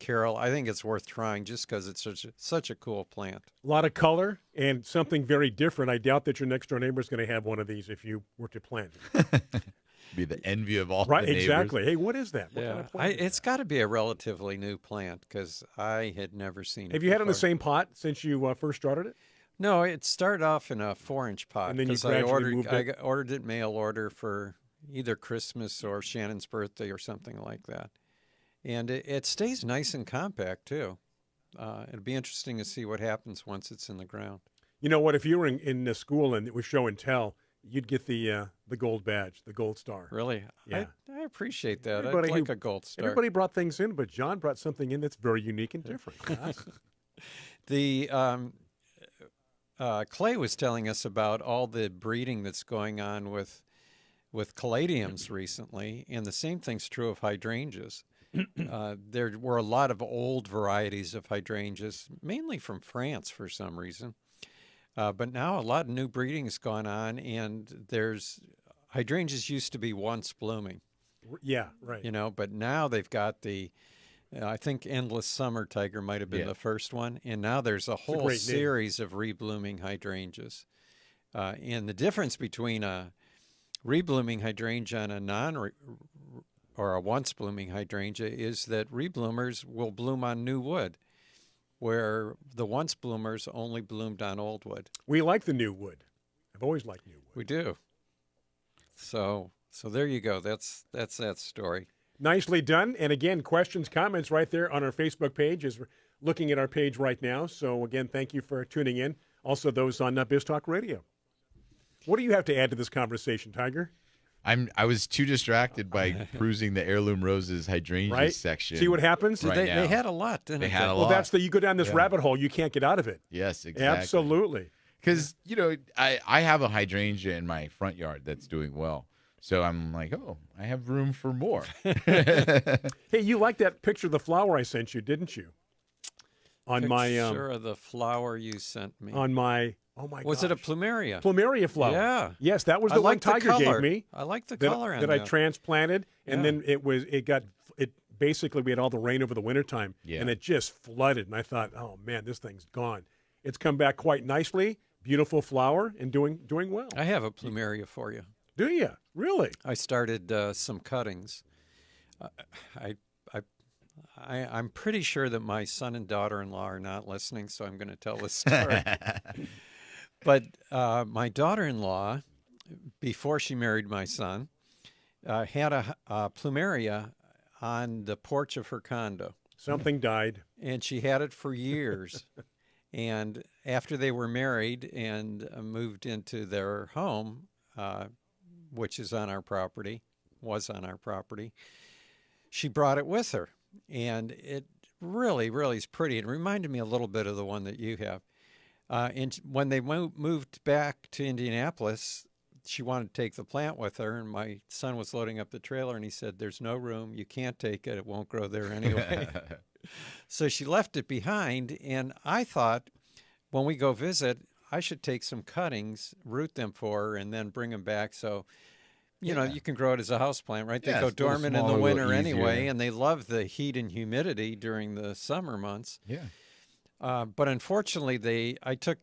Carol, I think it's worth trying just because it's such a cool plant. A lot of color and something very different. I doubt that your next door neighbor is going to have one of these if you were to plant it. Be the envy of all Right, the neighbors. exactly. Hey, what is that? What kind of plant is It's got to be a relatively new plant because I had never seen it. Have you had it in the before. same pot since you first started it? No, it started off in a 4-inch pot. And then you 'cause gradually moved it? I ordered it mail order for either Christmas or Shannon's birthday or something like that. And it stays nice and compact, too. It'll be interesting to see what happens once it's in the ground. You know what? If you were in school and it was show and tell, you'd get the gold badge, the gold star. Really? Yeah. I appreciate that. Everybody I'd like who- a gold star. Everybody brought things in, but John brought something in that's very unique and different. The Clay was telling us about all the breeding that's going on with caladiums recently, and the same thing's true of hydrangeas. There were a lot of old varieties of hydrangeas, mainly from France for some reason. But now a lot of new breeding has gone on, and hydrangeas used to be once blooming, Yeah, right. but now they've got I think Endless Summer Tiger might have been the first one, and now there's a whole great name. series of reblooming hydrangeas. And the difference between a reblooming hydrangea and a once blooming hydrangea is that rebloomers will bloom on new wood, where the once bloomers only bloomed on old wood. We like the new wood. I've always liked new wood. We do. So there you go. That's that story. Nicely done. And again, questions, comments right there on our Facebook page as we're looking at our page right now. So again, thank you for tuning in. Also, those on Biz Talk Radio. What do you have to add to this conversation, Tiger? I was too distracted by perusing the heirloom roses hydrangeas section. See what happens? Right They had a lot, didn't they? They had a Well, lot. that's you go down this rabbit hole, you can't get out of it. Yes, exactly. Absolutely. Because, I have a hydrangea in my front yard that's doing well. So I'm like, oh, I have room for more. Hey, you liked that picture of the flower I sent you, didn't you? On my Picture of the flower you sent me. oh my Was it a Plumeria? Plumeria flower? Yeah. Yes, that was I the one like the Tiger color. gave me. I like the that, color on that I transplanted, and Yeah. then it basically we had all the rain over the wintertime, and it just flooded. And I thought, oh man, this thing's gone. It's come back quite nicely, beautiful flower, and doing well. I have a Plumeria for you. Do you really? I started some cuttings. I'm pretty sure that my son and daughter-in-law are not listening, so I'm going to tell this story. But my daughter-in-law, before she married my son, had a Plumeria on the porch of her condo. Something died. And she had it for years. And after they were married and moved into their home, which is on our property, was on our property, she brought it with her. And it really, really is pretty. It reminded me a little bit of the one that you have. And when they moved back to Indianapolis, she wanted to take the plant with her, and my son was loading up the trailer, and he said, "There's no room. You can't take it. It won't grow there anyway." So she left it behind, and I thought, when we go visit, I should take some cuttings, root them for her, and then bring them back. So, you know, you can grow it as a houseplant, right? They Yeah, go it's a little dormant in the smaller, a winter little anyway, easier. and they love the heat and humidity during the summer months. Yeah. But unfortunately, I took,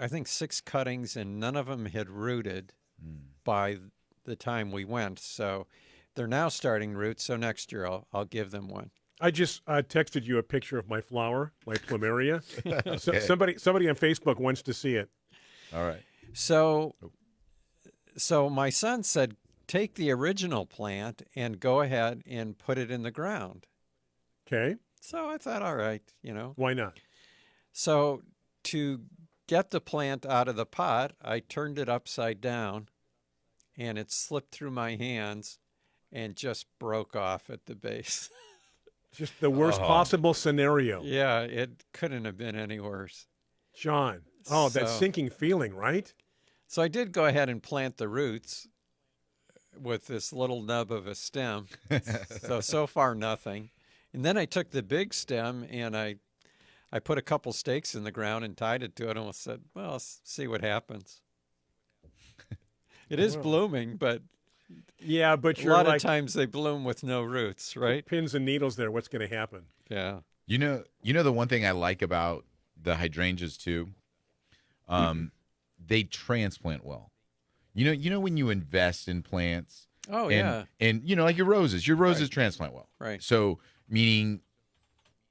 I think, 6 cuttings, and none of them had rooted by the time we went. So they're now starting roots. So next year I'll give them one. I just texted you a picture of my flower, my Plumeria. Somebody on Facebook wants to see it. All right. So my son said, take the original plant and go ahead and put it in the ground. Okay. So I thought, all right, Why not? So to get the plant out of the pot, I turned it upside down, and it slipped through my hands and just broke off at the base. Just the worst possible scenario. Yeah, it couldn't have been any worse. John. Oh, that So- sinking feeling, right? So I did go ahead and plant the roots with this little nub of a stem. So far nothing. And then I took the big stem and I put a couple stakes in the ground and tied it to it and said, well, let's see what happens. It is blooming, but Yeah, but a you're lot like of times they bloom with no roots, right? pins and needles there. What's going to happen? Yeah. You know the one thing I like about the hydrangeas too, they transplant well. You know when you invest in plants, Oh, and, yeah. and like your roses transplant well. Right. So meaning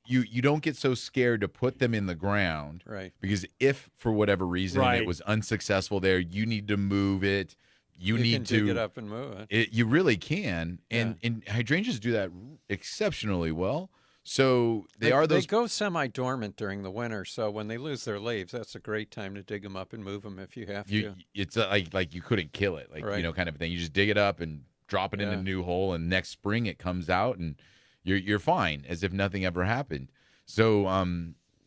you don't get so scared to put them in the ground, Right. because if for whatever reason Right. it was unsuccessful there, you need to move it. You need can to dig it up and move it. You really can, and hydrangeas do that exceptionally well. So they go semi-dormant during the winter, so when they lose their leaves, that's a great time to dig them up and move them if you have to. It's like you couldn't kill it, like Right. kind of a thing. You just dig it up and drop it in a new hole, and next spring it comes out, and you're fine, as if nothing ever happened. So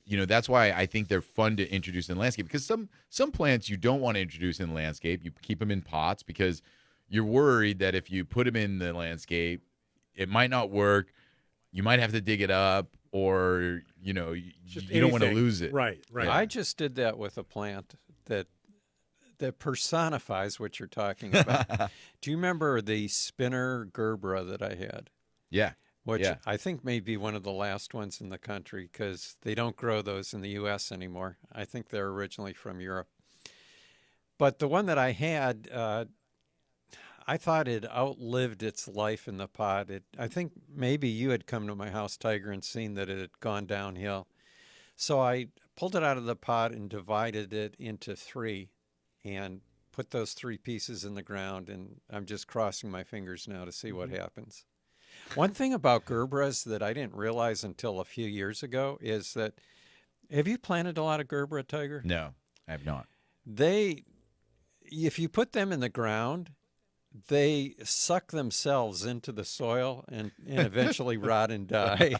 that's why I think they're fun to introduce in landscape, because some plants you don't want to introduce in landscape. You keep them in pots because you're worried that if you put them in the landscape, it might not work. You might have to dig it up, or you don't want to Anything. lose it. Right. I just did that with a plant that personifies what you're talking about. Do you remember the spinner gerbera that I had? Yeah. Which Yeah. I think may be one of the last ones in the country, because they don't grow those in the U.S. anymore. I think they're originally from Europe. But the one that I had, I thought it outlived its life in the pot. I think maybe you had come to my house, Tiger, and seen that it had gone downhill. So I pulled it out of the pot and divided it into 3 and put those 3 pieces in the ground. And I'm just crossing my fingers now to see what happens. One thing about Gerbras that I didn't realize until a few years ago is that, have you planted a lot of Gerbera, Tiger? No, I have not. If you put them in the ground, they suck themselves into the soil and eventually rot and die.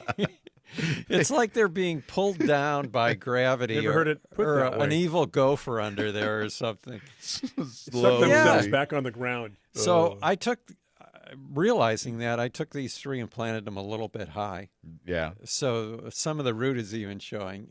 It's like they're being pulled down by gravity. Never heard it put or that way. an evil gopher under there or something. Suck themselves Yeah. back on the ground. So I took, realizing that, I took these 3 and planted them a little bit high. Yeah. So some of the root is even showing,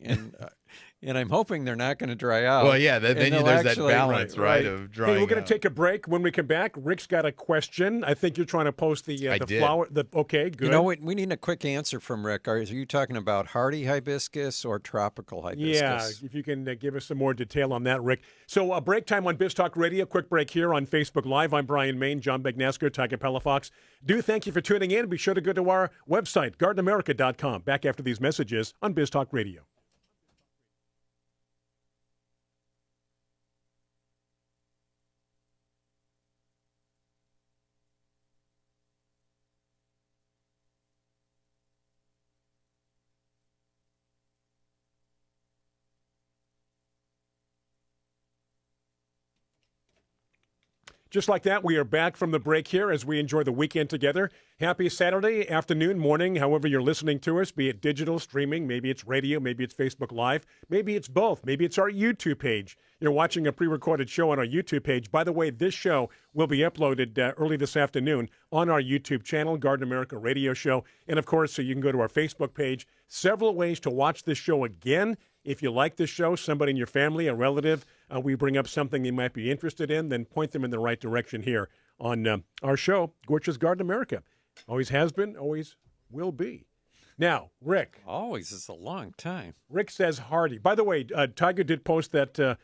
and I'm hoping they're not going to dry out. Well, yeah, And then they'll there's that actually- balance, right, of drying Hey, we're going out. to take a break. When we come back, Rick's got a question. I think you're trying to post the I did. flower. Okay, good. You know what? We need a quick answer from Rick. Are you talking about hardy hibiscus or tropical hibiscus? Yeah, if you can give us some more detail on that, Rick. So break time on Biz Talk Radio. Quick break here on Facebook Live. I'm Brian Main, John Begnasco, Tiger Palafox. Do thank you for tuning in. Be sure to go to our website, gardenamerica.com. Back after these messages on Biz Talk Radio. Just like that, we are back from the break here as we enjoy the weekend together. Happy Saturday afternoon, morning, however you're listening to us, be it digital, streaming, maybe it's radio, maybe it's Facebook Live, maybe it's both, maybe it's our YouTube page. You're watching a pre-recorded show on our YouTube page. By the way, this show will be uploaded early this afternoon on our YouTube channel, Garden America Radio Show. And, of course, so you can go to our Facebook page. Several ways to watch this show again. If you like this show, somebody in your family, a relative, we bring up something they might be interested in, then point them in the right direction here on our show, Gorgeous Garden America. Always has been, always will be. Now, Rick. Always is a long time. Rick says hardy. By the way, Tiger did post that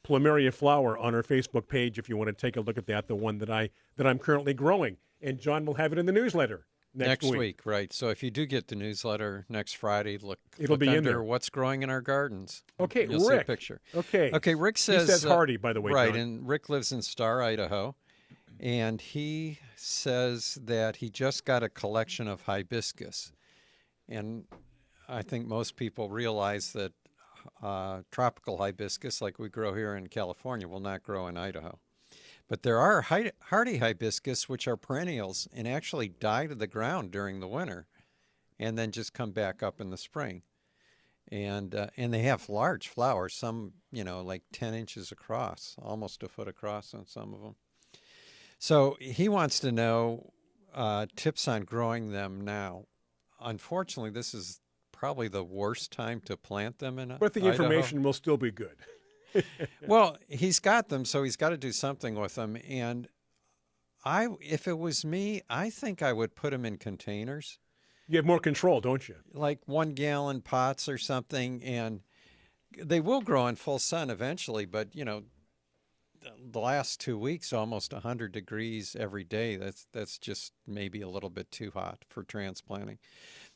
Plumeria flower on her Facebook page if you want to take a look at that, the one that I'm currently growing. And John will have it in the newsletter next week. Right. So if you do get the newsletter next Friday, It'll be in under there. What's growing in our gardens. Okay, You'll see a Rick. picture. Okay. Okay, Rick He says... says hardy, by the way, Right, John. and Rick lives in Star, Idaho, and he says that he just got a collection of hibiscus. And I think most people realize that tropical hibiscus, like we grow here in California, will not grow in Idaho. But there are hardy hibiscus, which are perennials and actually die to the ground during the winter and then just come back up in the spring. And they have large flowers, some, like 10 inches across, almost a foot across on some of them. So he wants to know tips on growing them now. Unfortunately, this is probably the worst time to plant them in But the Idaho. information will still be good. Well, he's got them, so he's got to do something with them. And if it was me, I think I would put them in containers, You have more control, don't you? like 1 gallon pots or something. And they will grow in full sun eventually, but the last 2 weeks, almost 100 degrees every day. That's just maybe a little bit too hot for transplanting.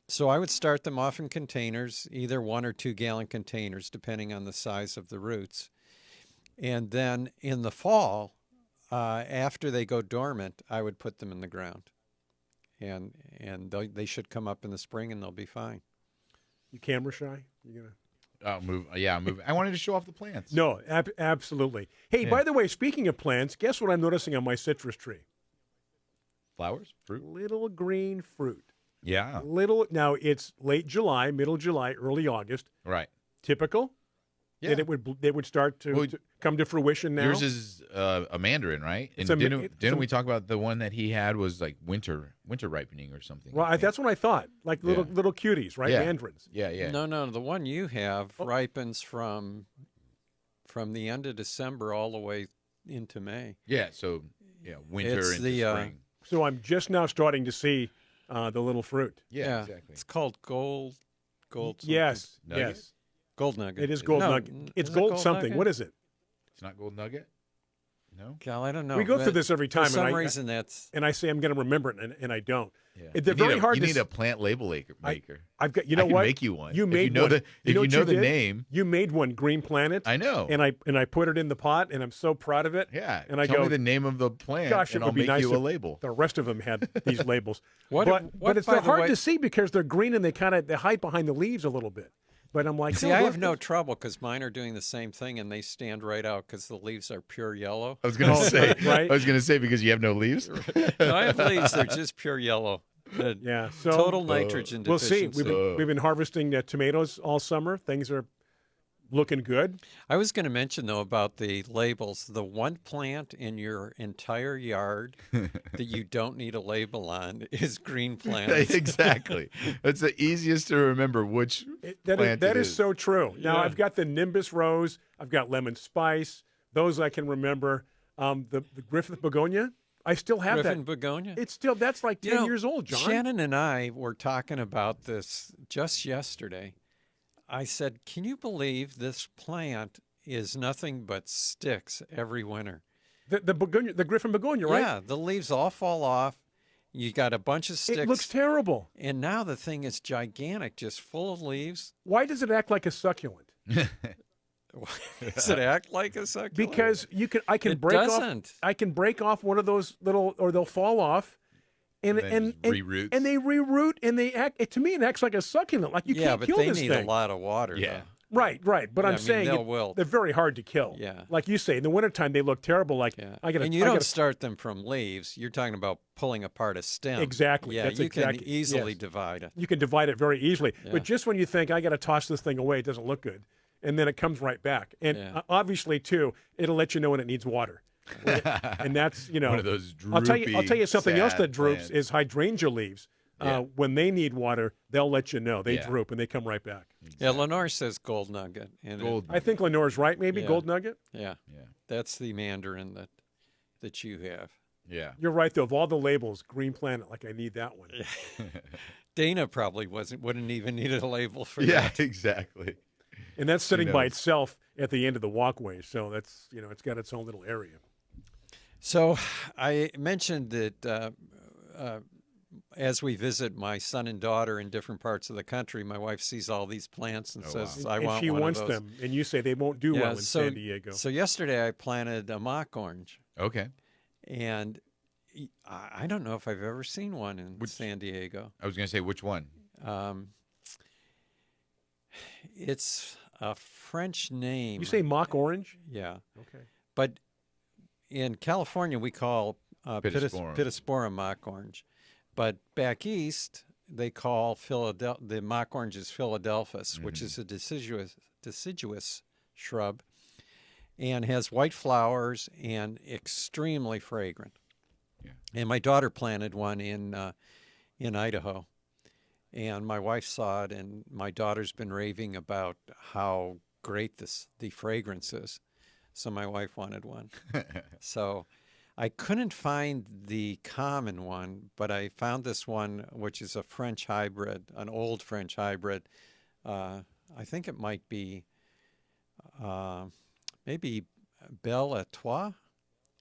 So I would start them off in containers, either 1 or 2 gallon containers, depending on the size of the roots. And then in the fall, after they go dormant, I would put them in the ground. And they should come up in the spring and they'll be fine. You camera shy? You gonna? I'll move. Yeah, I'll move. I wanted to show off the plants. No, absolutely. Hey, by the way, speaking of plants, guess what I'm noticing on my citrus tree? Flowers, fruit. Little green fruit. Yeah. Now it's late July, middle July, early August. Right. Typical. Yeah. And it would start to come to fruition now. Yours is a mandarin, right? And It's didn't we talk about the one that he had was like winter ripening or something? Well, that's what I thought. Like little cuties, right? Yeah. Mandarins. Yeah. No, the one you have ripens from the end of December all the way into May. Yeah. So winter It's into the, spring. So I'm just now starting to see the little fruit. Yeah, exactly. It's called gold. Something. Yes. Nugget? Yes. Gold nugget. It is gold No, nugget. It's is it gold something. nugget? What is it? It's not gold nugget. No. Cal, I don't know. We go through this every time, For some and reason, that's and I say I'm going to remember it, and I don't. Yeah. They're very hard You to need a plant label maker. I've got. You I know can what? make you one. You If made you know one. The, if know you what know the did? name. You made one, Green Planet. I know. And I put it in the pot, and I'm so proud of it. Yeah. And I Tell go, me the name of the plant, gosh, and it I'll would be make nice you a if label. the rest of them had these labels. What, but by they're the hard way, to see because they're green and they hide behind the leaves a little bit. But I'm like, See, no, I look, have no trouble because mine are doing the same thing, and they stand right out because the leaves are pure yellow. I was gonna say. right? I was gonna say because you have no leaves. No, I have leaves; they're just pure yellow. Yeah. So Total nitrogen we'll see. deficiency. We've been harvesting tomatoes all summer. Things are looking good. I was going to mention, though, about the labels. The one plant in your entire yard that you don't need a label on is green plants. Exactly. That's the easiest to remember which That plant it is so true. Now, Yeah. I've got the Nimbus Rose. I've got Lemon Spice. Those I can remember. The Griffith Begonia, I still have Griffin that. begonia. That's like 10 years old, John. Shannon and I were talking about this just yesterday. I said, can you believe this plant is nothing but sticks every winter? The Begonia, the Griffin Begonia, right? Yeah, the leaves all fall off. You got a bunch of sticks. It looks terrible. And now the thing is gigantic, just full of leaves. Why does it act like a succulent? Does it act like a succulent? Because I can It break doesn't. off. I can break off one of those little, or they'll fall off, and then just reroot. and they reroot, and they act. To me, it acts like a succulent. Like you yeah, can't but kill they this need thing. a lot of water. Yeah. Right. But Yeah, I I'm mean, saying they'll wilt. they're very hard to kill. Yeah. Like you say, in the wintertime they look terrible. Like Yeah. I gotta, and you I don't gotta- start them from leaves. You're talking about pulling apart a stem. Exactly. Yeah, That's you exactly- can easily yes. divide it. You can divide it very easily. Yeah. But just when you think I got to toss this thing away, it doesn't look good, and then it comes right back. And Yeah. obviously, too, it'll let you know when it needs water. And that's One of those I'll tell droopy, you something else sad that droops plants. is hydrangea leaves. Yeah. When they need water, they'll let you know. They Yeah. droop and they come right back. Yeah, Lenore says gold nugget. And Gold. I think Lenore's right. Maybe Yeah. gold nugget. yeah, Yeah. that's the mandarin that you have. Yeah. You're right though. Of all the labels, Green Planet, like I need that one. Dana probably wouldn't even need a label for Yeah. that. Exactly. And that's sitting by knows? itself at the end of the walkway. So that's it's got its own little area. So I mentioned that as we visit my son and daughter in different parts of the country, my wife sees all these plants and Oh, says, wow. "I And want she one wants of those." them, and you say they won't do well in San Diego. So yesterday I planted a mock orange, Okay. and I don't know if I've ever seen one in San Diego. I was gonna say which one. It's a French name. You say mock orange? Yeah, Okay. but in California we call Pittosporum. Pittosporum mock orange, but back east they call the mock orange is Philadelphus, which is a deciduous shrub, and has white flowers and extremely fragrant. Yeah. And my daughter planted one in Idaho, and my wife saw it, and my daughter's been raving about how great the fragrance is. So my wife wanted one. So I couldn't find the common one, but I found this one, which is a French hybrid, an old French hybrid. I think it might be maybe Belle à Toi,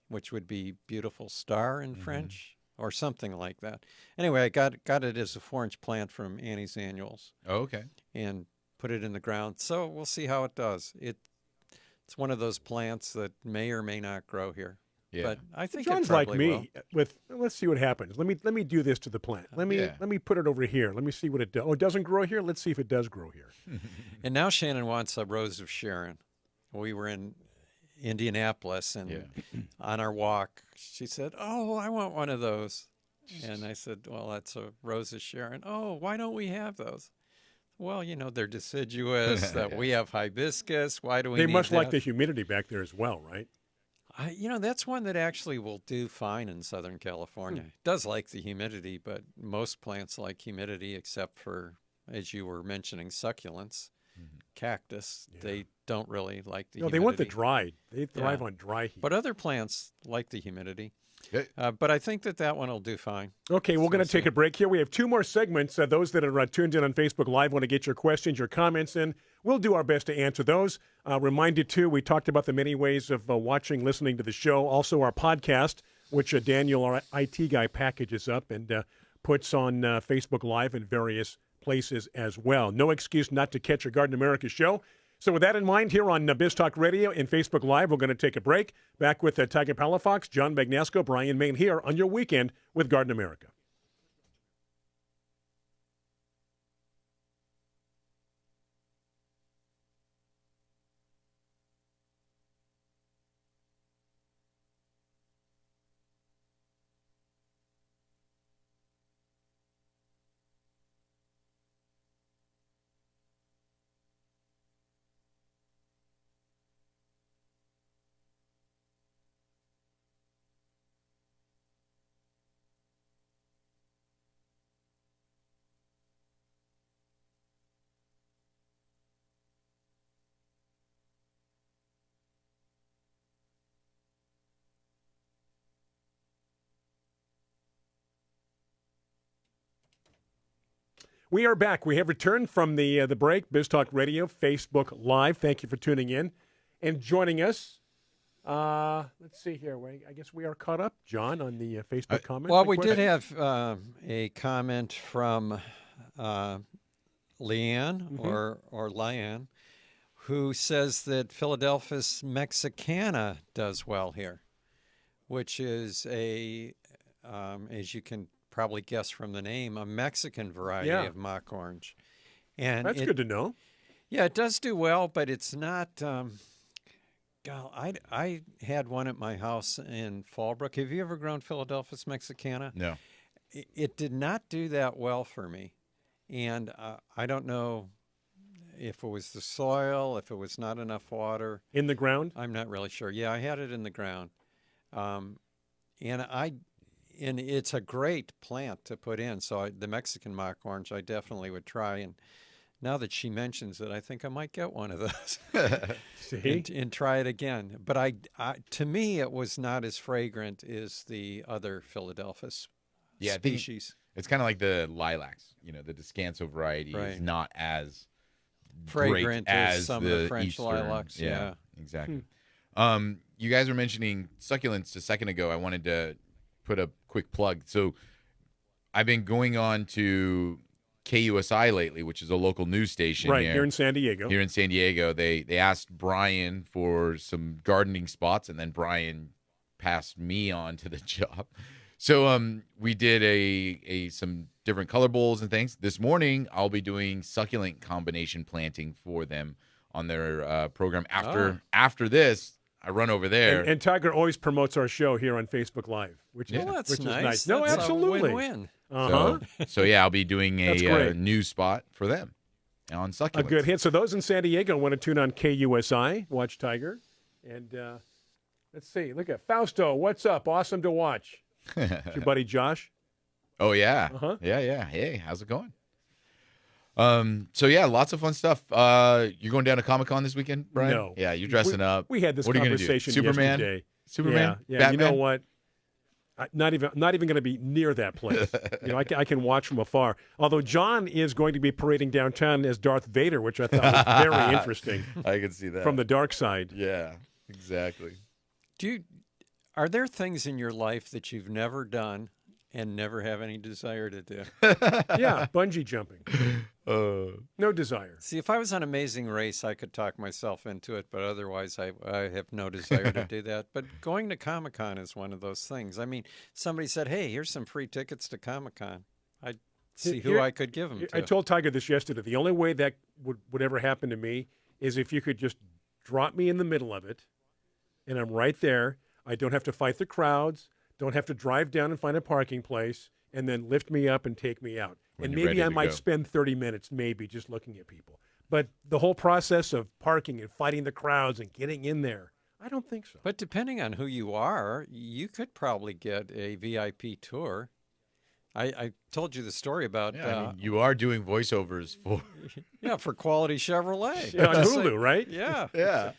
which would be beautiful star in French, or something like that. Anyway, I got it as a 4-inch plant from Annie's Annuals Oh, okay. and put it in the ground. So we'll see how it does. It's one of those plants that may or may not grow here. Yeah. But I think John's it like probably me with let's see what happens. Let me do this to the plant. Let me put it over here. Let me see what it does. Oh, it doesn't grow here? Let's see if it does grow here. And now Shannon wants a rose of Sharon. We were in Indianapolis, and on our walk, she said, "Oh, I want one of those." And I said, "Well, that's a rose of Sharon." "Oh, why don't we have those?" "Well, they're deciduous. That we have hibiscus. Why do we They need must like that?" the humidity back there as well, right? That's one that actually will do fine in Southern California. It does like the humidity, but most plants like humidity except for, as you were mentioning, succulents. cactus. They don't really like the No, humidity. they want the dry. They thrive on dry heat. But other plants like the humidity. Okay. But I think that one will do fine. Okay, we're going to take a break here. We have 2 more segments. Those that are tuned in on Facebook Live want to get your questions, your comments in. We'll do our best to answer those. Remind you, too, we talked about the many ways of watching, listening to the show. Also, our podcast, which Daniel, our IT guy, packages up and puts on Facebook Live and various places as well. No excuse not to catch a Garden America show. So with that in mind, here on Biz Talk Radio and Facebook Live, we're going to take a break. Back with Tiger Palafox, John Bagnasco, Brian Main here on your weekend with Garden America. We are back. We have returned from the break. Biz Talk Radio, Facebook Live. Thank you for tuning in and joining us. Let's see here. I guess we are caught up, John, on the Facebook comments. Well, we did have a comment from Leanne or Liane, who says that Philadelphus mexicana does well here, which is as you can probably guess from the name, a Mexican variety of mock orange. And that's good to know. Yeah, it does do well, but it's not. I had one at my house in Fallbrook. Have you ever grown Philadelphus mexicana? No. It did not do that well for me, and I don't know if it was the soil, if it was not enough water in the ground. I'm not really sure. Yeah, I had it in the ground, and it's a great plant to put in. So the Mexican mock orange, I definitely would try. And now that she mentions it, I think I might get one of those and try it again. But to me, it was not as fragrant as the other Philadelphus species. It's kind of like the lilacs. The Descanso variety is not as fragrant as some the of the French Eastern. lilacs. Yeah. Exactly. You guys were mentioning succulents a second ago. I wanted to put a quick plug. So I've been going on to KUSI lately, which is a local news station here in San Diego. Here in San Diego, they asked Brian for some gardening spots, and then Brian passed me on to the job. So we did some different color bowls and things. This morning, I'll be doing succulent combination planting for them on their program. After this, I run over there. And Tiger always promotes our show here on Facebook Live, which is nice. No, that's absolutely. A win-win. So yeah, I'll be doing a news spot for them on succulents. A good hit. So those in San Diego want to tune on KUSI, watch Tiger. And let's see. Look at Fausto. What's up? Awesome to watch. It's your buddy Josh. Oh, yeah. Yeah. Hey, how's it going? So yeah, lots of fun stuff. You're going down to Comic-Con this weekend, Brian? No. Yeah, you're dressing up. We had this what conversation yesterday. Superman? Yeah. Batman? You know what? Not even going to be near that place. I can watch from afar. Although John is going to be parading downtown as Darth Vader, which I thought was very interesting. I can see that from the dark side. Yeah, exactly. Are there things in your life that you've never done and never have any desire to do? Yeah, bungee jumping. No desire. See, if I was on Amazing Race, I could talk myself into it, but otherwise I have no desire to do that. But going to Comic-Con is one of those things. I mean, somebody said, hey, here's some free tickets to Comic-Con. I'd see who I could give them to. I told Tiger this yesterday. The only way that would ever happen to me is if you could just drop me in the middle of it, and I'm right there. I don't have to fight the crowds, don't have to drive down and find a parking place, and then lift me up and take me out. When and you're maybe I ready to might go. spend 30 minutes maybe just looking at people. But the whole process of parking and fighting the crowds and getting in there, I don't think so. But depending on who you are, you could probably get a VIP tour. I told you the story about Yeah, I mean, you are doing voiceovers for. for Quality Chevrolet. Yeah, on Hulu, right? Yeah. Yeah.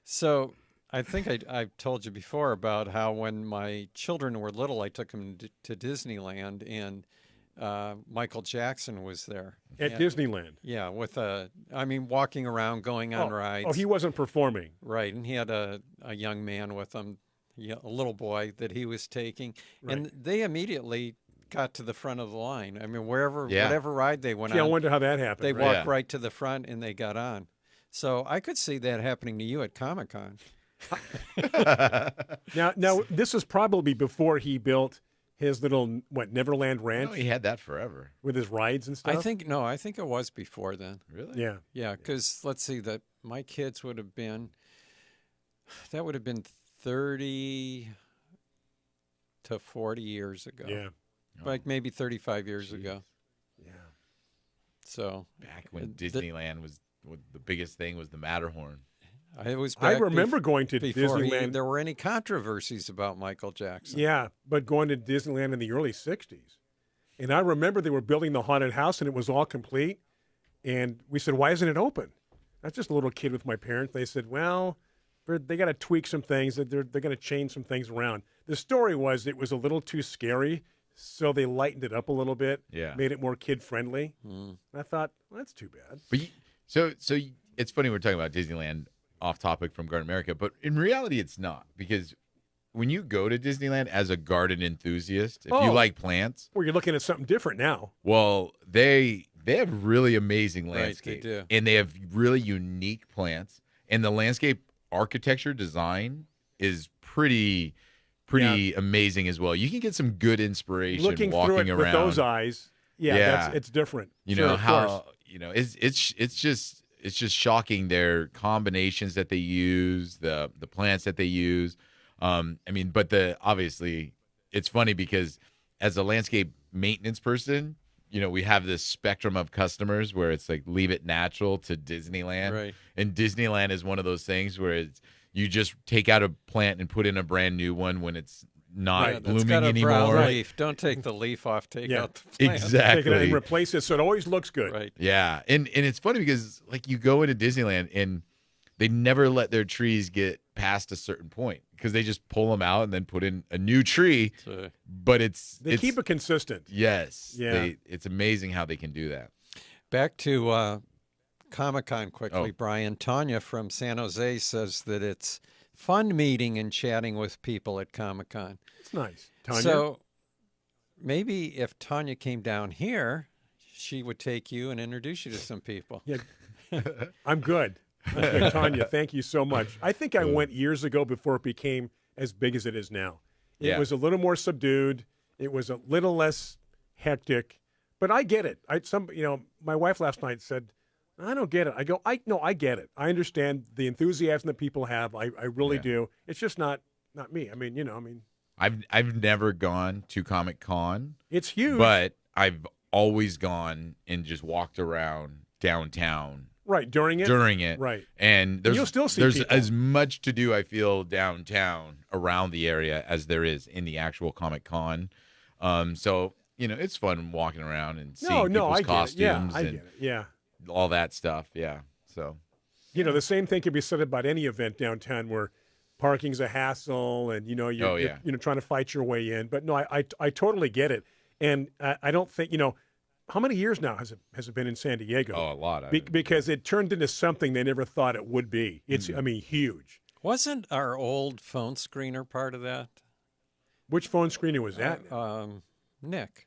So I think I've told you before about how when my children were little, I took them to Disneyland, and Michael Jackson was there. At And- Disneyland. Yeah, walking around, going on rides. Oh, he wasn't performing. Right, and he had a young man with him, a little boy that he was taking, and they immediately got to the front of the line. I mean, whatever ride they went Yeah, I on, wonder how that happened. they right? walked right to the front and they got on. So I could see that happening to you at Comic-Con. Now, this is probably before he built his little Neverland No, Ranch he had that forever. with his rides and stuff. I think it was before then. Really? Yeah. Yeah, because let's see, that my kids would have been 30 to 40 years ago. Yeah. Like maybe 35 years ago. Yeah. So Back when Disneyland was the biggest thing was the Matterhorn. I was. I back remember going to before Disneyland. there were any controversies about Michael Jackson. Yeah, but going to Disneyland in the early 60s. And I remember they were building the haunted house and it was all complete. And we said, why isn't it open? I was just a little kid with my parents. They said, well, they got to tweak some things. They're going to change some things around. The story was it was a little too scary, so they lightened it up a little bit, made it more kid-friendly. I thought, well, that's too bad. But so it's funny we're talking about Disneyland off topic from Garden America, but in reality it's not, because when you go to Disneyland as a garden enthusiast, if you like plants, Well, you're looking at something different now. well, they have really amazing Right, they landscape, do. and they have really unique plants, and the landscape architecture design is pretty amazing as well. You can get some good inspiration Looking walking through it around with those eyes, it's different. You Sure, know of how course. it's just shocking, their combinations that they use, the plants that they use. But obviously it's funny because as a landscape maintenance person, we have this spectrum of customers where it's like leave it natural to Disneyland. Right. And Disneyland is one of those things where you just take out a plant and put in a brand new one when it's not That's blooming got a brown anymore. leaf. Don't take the leaf off. Take Yeah. out the plant. Exactly. Take it and replace it so it always looks good. Right. Yeah, and it's funny because like you go into Disneyland and they never let their trees get past a certain point because they just pull them out and then put in a new tree. So, But They keep it consistent. yes, Yeah. it's amazing how they can do that. back to Comic-Con quickly, Oh. Brian. Tanya from San Jose says that it's fun meeting and chatting with people at Comic-Con. It's nice. Tanya? So maybe if Tanya came down here, she would take you and introduce you to some people. Yeah, I'm good. Tanya, thank you so much. I think I went years ago before it became as big as it is now. It Yeah. was a little more subdued. It was a little less hectic, but I get it. My wife last night said, I don't get it. I go, I get it. I understand the enthusiasm that people have. I really do. It's just not me. I've never gone to Comic-Con, It's huge. but I've always gone and just walked around downtown right, during it. Right. And you'll still see there's people. as much to do, I feel, downtown around the area as there is in the actual Comic-Con. So it's fun walking around and seeing people's I costumes get it. I and get it. Yeah. all that stuff. Yeah. So The same thing can be said about any event downtown where parking's a hassle and you're trying to fight your way in. But no, I totally get it. And I don't think how many years now has it been in San Diego? a lot. Because it turned into something they never thought it would be. It's huge. Wasn't our old phone screener part of that? Which phone screener was that? Nick.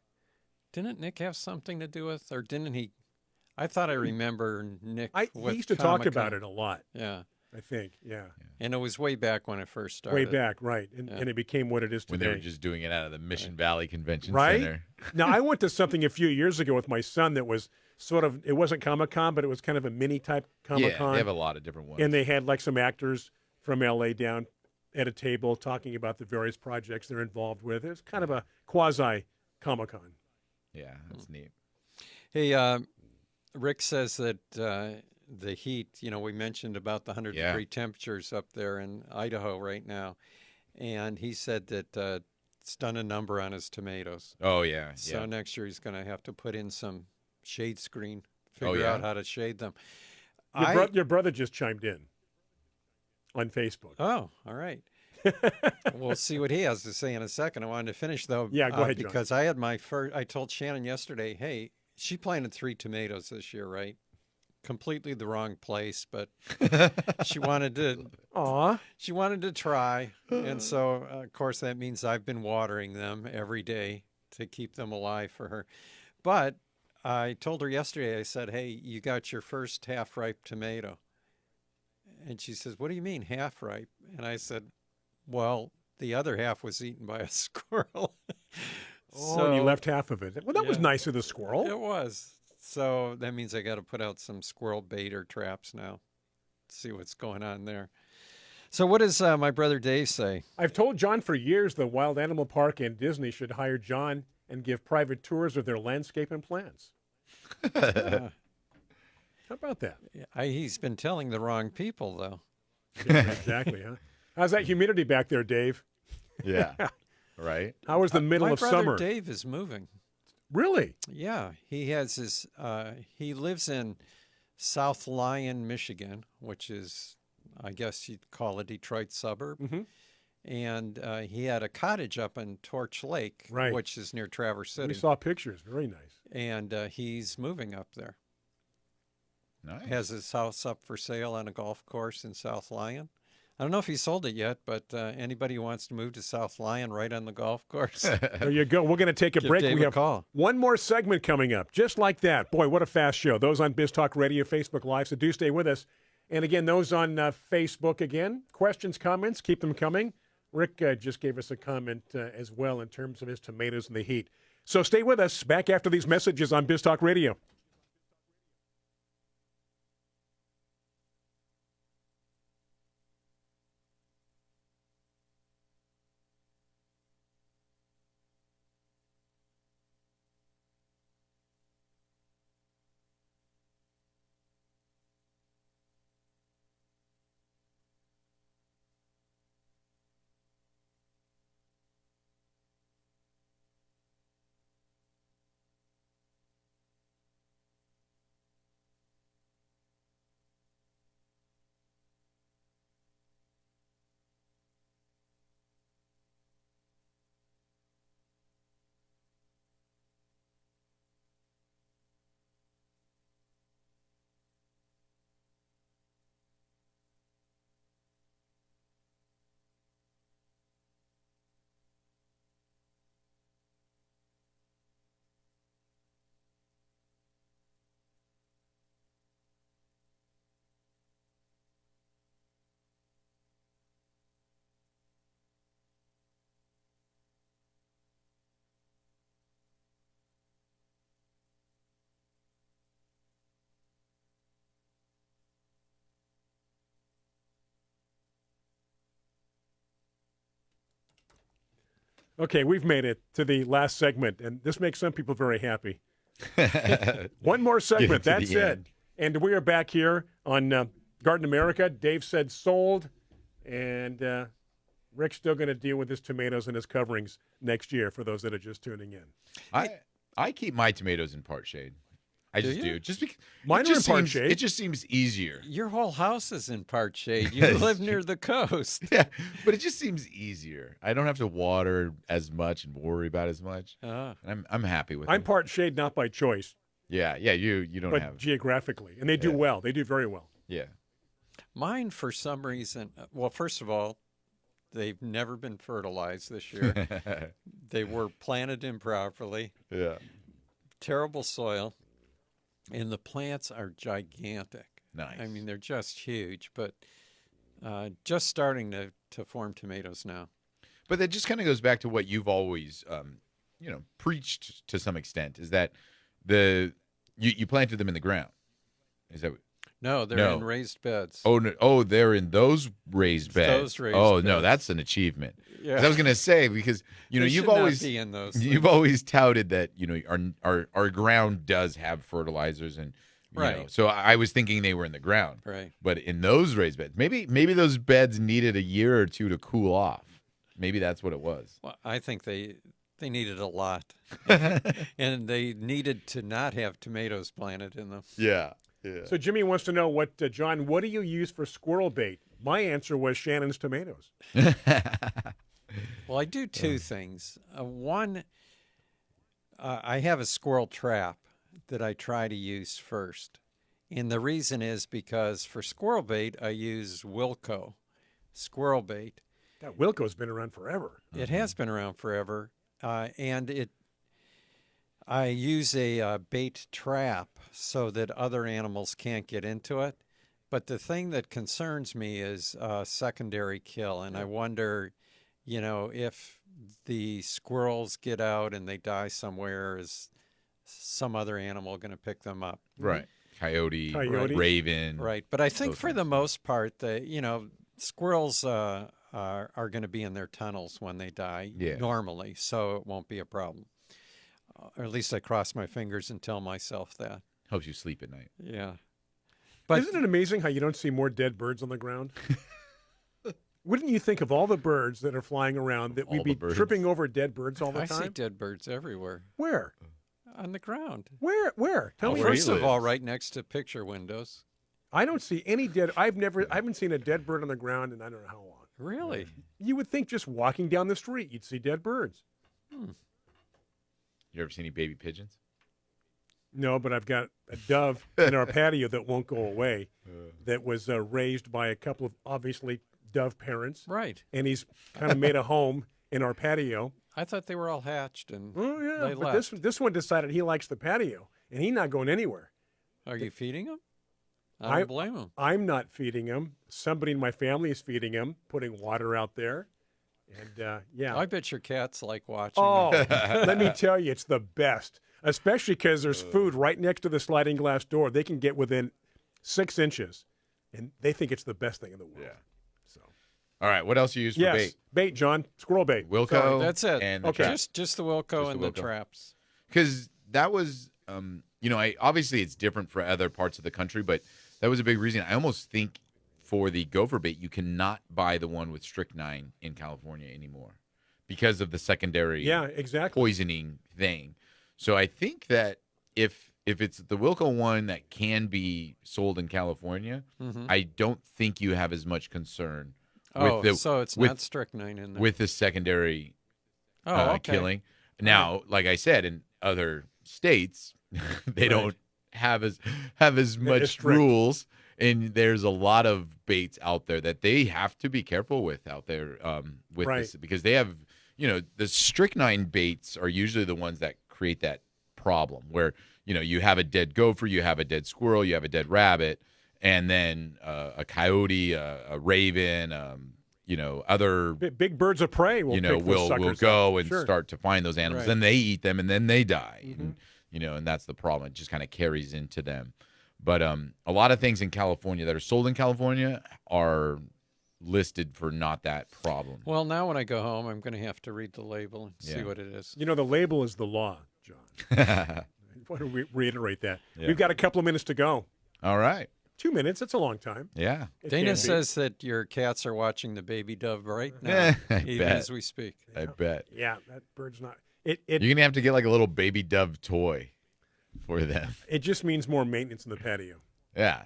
Didn't Nick have something to do with, or didn't he? I thought I remember Nick He with used to talk Comic-Con. about it a lot. Yeah. I think. Yeah. And it was way back when it first started. Way back, right. And it became what it is when today. they were just doing it out of the Mission Valley Convention Right? Center. Now, I went to something a few years ago with my son that was it wasn't Comic-Con, but it was kind of a mini type Comic-Con. Yeah, they have a lot of different ones. And they had like some actors from LA down at a table talking about the various projects they're involved with. It was kind of a quasi Comic-Con. yeah, that's neat. Hey, Rick says that the heat, we mentioned about the 100-degree temperatures up there in Idaho right now. And he said that it's done a number on his tomatoes. Oh yeah, So yeah. next year he's going to have to put in some shade screen, Oh, figure yeah? out how to shade them. Your brother just chimed in on Facebook. Oh, all right. We'll see what he has to say in a second. I wanted to finish though. Yeah, go ahead, John. Because I had my first. I told Shannon yesterday, hey, she planted 3 tomatoes this year, right? Completely the wrong place, but she wanted to. Aw. She wanted to try, and so of course that means I've been watering them every day to keep them alive for her. But I told her yesterday. I said, hey, you got your first half-ripe tomato. And she says, what do you mean half-ripe? And I said, well, the other half was eaten by a squirrel. Oh, and you left half of it. Well, that was Yeah. nice of the squirrel. It was. So that means I got to put out some squirrel bait or traps now. See what's going on there. So what does my brother Dave say? I've told John for years the Wild Animal Park and Disney should hire John and give private tours of their landscape and plants. Uh, How about that? he's been telling the wrong people, though. Yeah, exactly, huh? How's that humidity back there, Dave? Yeah. Right. How was the middle my of brother summer? Dave is moving. Really? Yeah, he has his. He lives in South Lyon, Michigan, which is, I guess you'd call a Detroit suburb. Mm-hmm. And he had a cottage up in Torch Lake, Right. which is near Traverse We City. saw pictures. Very nice. And he's moving up there. Nice. Has his house up for sale on a golf course in South Lyon. I don't know if he sold it yet, but anybody who wants to move to South Lyon right on the golf course, There you go. We're going to take a give break. Dave We a have call. one more segment coming up, just like that. Boy, what a fast show. Those on Biz Talk Radio, Facebook Live, so do stay with us. And again, those on Facebook, again, questions, comments, keep them coming. Rick just gave us a comment as well in terms of his tomatoes and the heat. So stay with us. Back after these messages on Biz Talk Radio. Okay, we've made it to the last segment, and this makes some people very happy. One more segment, Get to that's the it. end. And we are back here on Garden America. Dave said sold, and Rick's still going to deal with his tomatoes and his coverings next year for those that are just tuning in. I keep my tomatoes in part shade. I Do just you? do. Just because Mine it are just in part seems, shade. It just seems easier. Your whole house is in part shade. You live near the coast. Yeah, but it just seems easier. I don't have to water as much and worry about as much. Ah. And I'm happy with I'm it. part shade, not by choice, Yeah, you don't but have. geographically. And they do Yeah. well. They do very well. Yeah. Mine, for some reason, well, first of all, they've never been fertilized this year. They were planted improperly, Yeah. terrible soil, and the plants are gigantic. Nice. I mean, they're just huge, but just starting to form tomatoes now. But that just kind of goes back to what you've always, preached to some extent, is that you planted them in the ground. Is that? No, they're No. in raised beds. Oh, no, they're in those raised beds. Those raised oh no, beds. that's an achievement. 'Cause Yeah. I was gonna say because They you've should not always be in those you've things. always touted that our ground does have fertilizers and you know, Right. so I was thinking they were in the ground, Right. but in those raised beds, maybe those beds needed a year or two to cool off. Maybe that's what it was. Well, I think they needed a lot, and they needed to not have tomatoes planted in them. Yeah. Yeah. So Jimmy wants to know John, what do you use for squirrel bait? My answer was Shannon's tomatoes. Well, I do two things. One, I have a squirrel trap that I try to use first. And the reason is because for squirrel bait, I use Wilco squirrel bait. God, Wilco's been around forever. It has been around forever. And I use a bait trap so that other animals can't get into it. But the thing that concerns me is secondary kill. And I wonder, if the squirrels get out and they die somewhere, is some other animal going to pick them up? Right. Coyote, Coyote. raven. Right. But I think Those for things. the most part, squirrels are going to be in their tunnels when they die normally, so it won't be a problem. Or at least I cross my fingers and tell myself that. Helps you sleep at night. Yeah. But Isn't it amazing how you don't see more dead birds on the ground? Wouldn't you think of all the birds that are flying around that we'd All be the birds. tripping over dead birds all the I see time? dead birds everywhere Where? on the ground. Where? Tell Oh, me. where First he of all, lives. right next to picture windows. I don't see any dead. I haven't seen a dead bird on the ground in I don't know how long. Really? You would think just walking down the street, you'd see dead birds. You ever see any baby pigeons? No, but I've got a dove in our patio that won't go away. That was raised by a couple of obviously dove parents, Right. and he's kind of made a home in our patio. I thought they were all hatched and Oh yeah, they but left. this one decided he likes the patio, and he's not going anywhere. Are you feeding them? I don't blame them. I'm not feeding him. Somebody in my family is feeding him, putting water out there, and yeah. I bet your cats like watching Oh, them. let me tell you, it's the best, especially because there's food right next to the sliding glass door. They can get within 6 inches, and they think it's the best thing in the world. Yeah. So, All right. What else you use for yes, bait? John, squirrel bait. Wilco. Sorry. That's it. And the Okay. traps. Just the Wilco Just and the the Wilco. traps. Because that was, obviously it's different for other parts of the country, but that was a big reason. I almost think for the gopher bait, you cannot buy the one with strychnine in California anymore because of the secondary Yeah, exactly. poisoning thing. So I think that if it's the Wilco one that can be sold in California, I don't think you have as much concern with So it's with, not strychnine in there. with the secondary okay. killing. Now, like I said, in other states, they Right. don't have as much strict. rules, and there's a lot of baits out there that they have to be careful with out there with Right. this, because they have, the strychnine baits are usually the ones that create that problem where you have a dead gopher, you have a dead squirrel, you have a dead rabbit, and then a coyote, a raven, other Big birds of prey will pick those will suckers go up. and Sure. start to find those animals. Right. Then they eat them, and then they die. And that's the problem. It just kind of carries into them. But a lot of things in California that are sold in California are listed for not that problem. Well, now when I go home, I'm going to have to read the label and see Yeah. what it is. The label is the law, John. I want to reiterate that. Yeah. We've got a couple of minutes to go. All right. 2 minutes, that's a long time. Yeah. It Dana can be. says that your cats are watching the baby dove right now, I even bet. as we speak. I bet. Yeah, that bird's not. You're going to have to get like a little baby dove toy for them. It just means more maintenance in the patio. Yeah.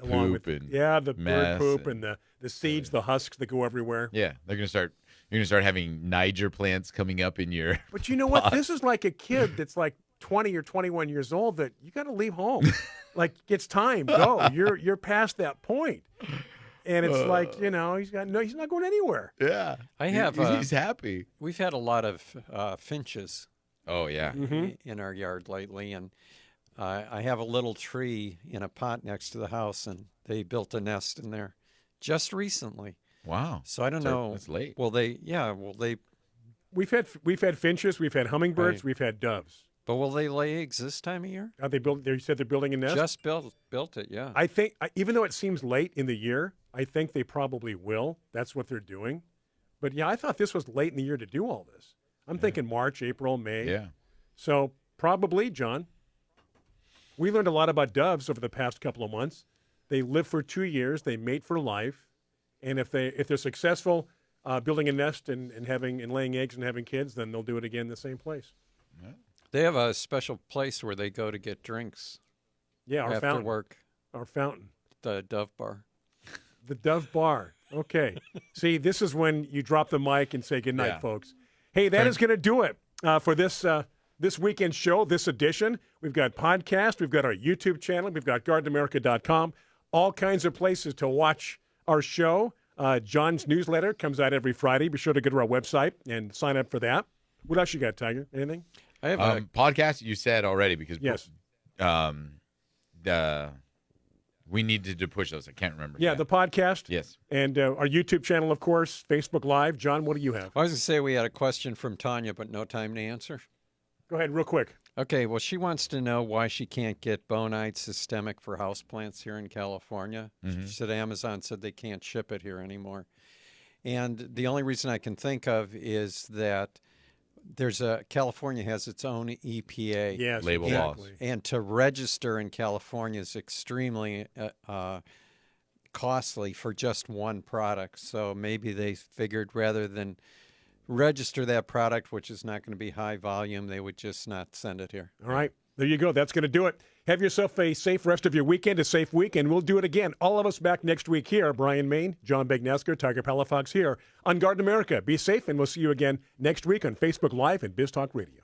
Along Poop with and the mess bird poop and- and the seeds, the husks that go everywhere. Yeah. You're going to start having Niger plants coming up in your But you know what? This is like a kid that's like 20 or 21 years old that you got to leave home. Like it's time, go. You're past that point. And it's like, he's not going anywhere. Yeah. I have, He's happy. We've had a lot of finches Oh, yeah. in our yard lately, and I have a little tree in a pot next to the house, and they built a nest in there just recently. Wow. So I don't So know. that's late. Will they? We've had finches, we've had hummingbirds, Right. we've had doves. But will they lay eggs this time of year? Are they built? You said they're building a nest. Just built it, yeah. I think, even though it seems late in the year, I think they probably will. That's what they're doing. But yeah, I thought this was late in the year to do all this. I'm thinking March, April, May. Yeah. So probably, John. We learned a lot about doves over the past couple of months. They live for 2 years. They mate for life, and if they're successful building a nest and laying eggs and having kids, then they'll do it again in the same place. They have a special place where they go to get drinks Yeah, our after fountain. work, Our fountain. the Dove Bar. The Dove Bar. Okay. See, this is when you drop the mic and say goodnight, Yeah. folks. Hey, that is going to do it for this weekend show, this edition. We've got podcast. We've got our YouTube channel. We've got GardenAmerica.com. All kinds of places to watch our show. John's newsletter comes out every Friday. Be sure to go to our website and sign up for that. What else you got, Tiger? Anything? I have a Podcast you said already because Yes. we needed to push those. I can't remember. Yeah, the podcast. Yes. And our YouTube channel, of course, Facebook Live. John, what do you have? I was going to say we had a question from Tanya, but no time to answer. Go ahead, real quick. Okay, well, she wants to know why she can't get bonite systemic for houseplants here in California. She said Amazon said they can't ship it here anymore. And the only reason I can think of is that California has its own EPA. Yes, Label exactly. laws. And to register in California is extremely costly for just one product. So maybe they figured rather than register that product, which is not going to be high volume, they would just not send it here. All right. There you go. That's going to do it. Have yourself a safe rest of your weekend, a safe week, and we'll do it again. All of us back next week here. Brian Main, John Begnasker, Tiger Palafox here on Garden America. Be safe, and we'll see you again next week on Facebook Live and Biz Talk Radio.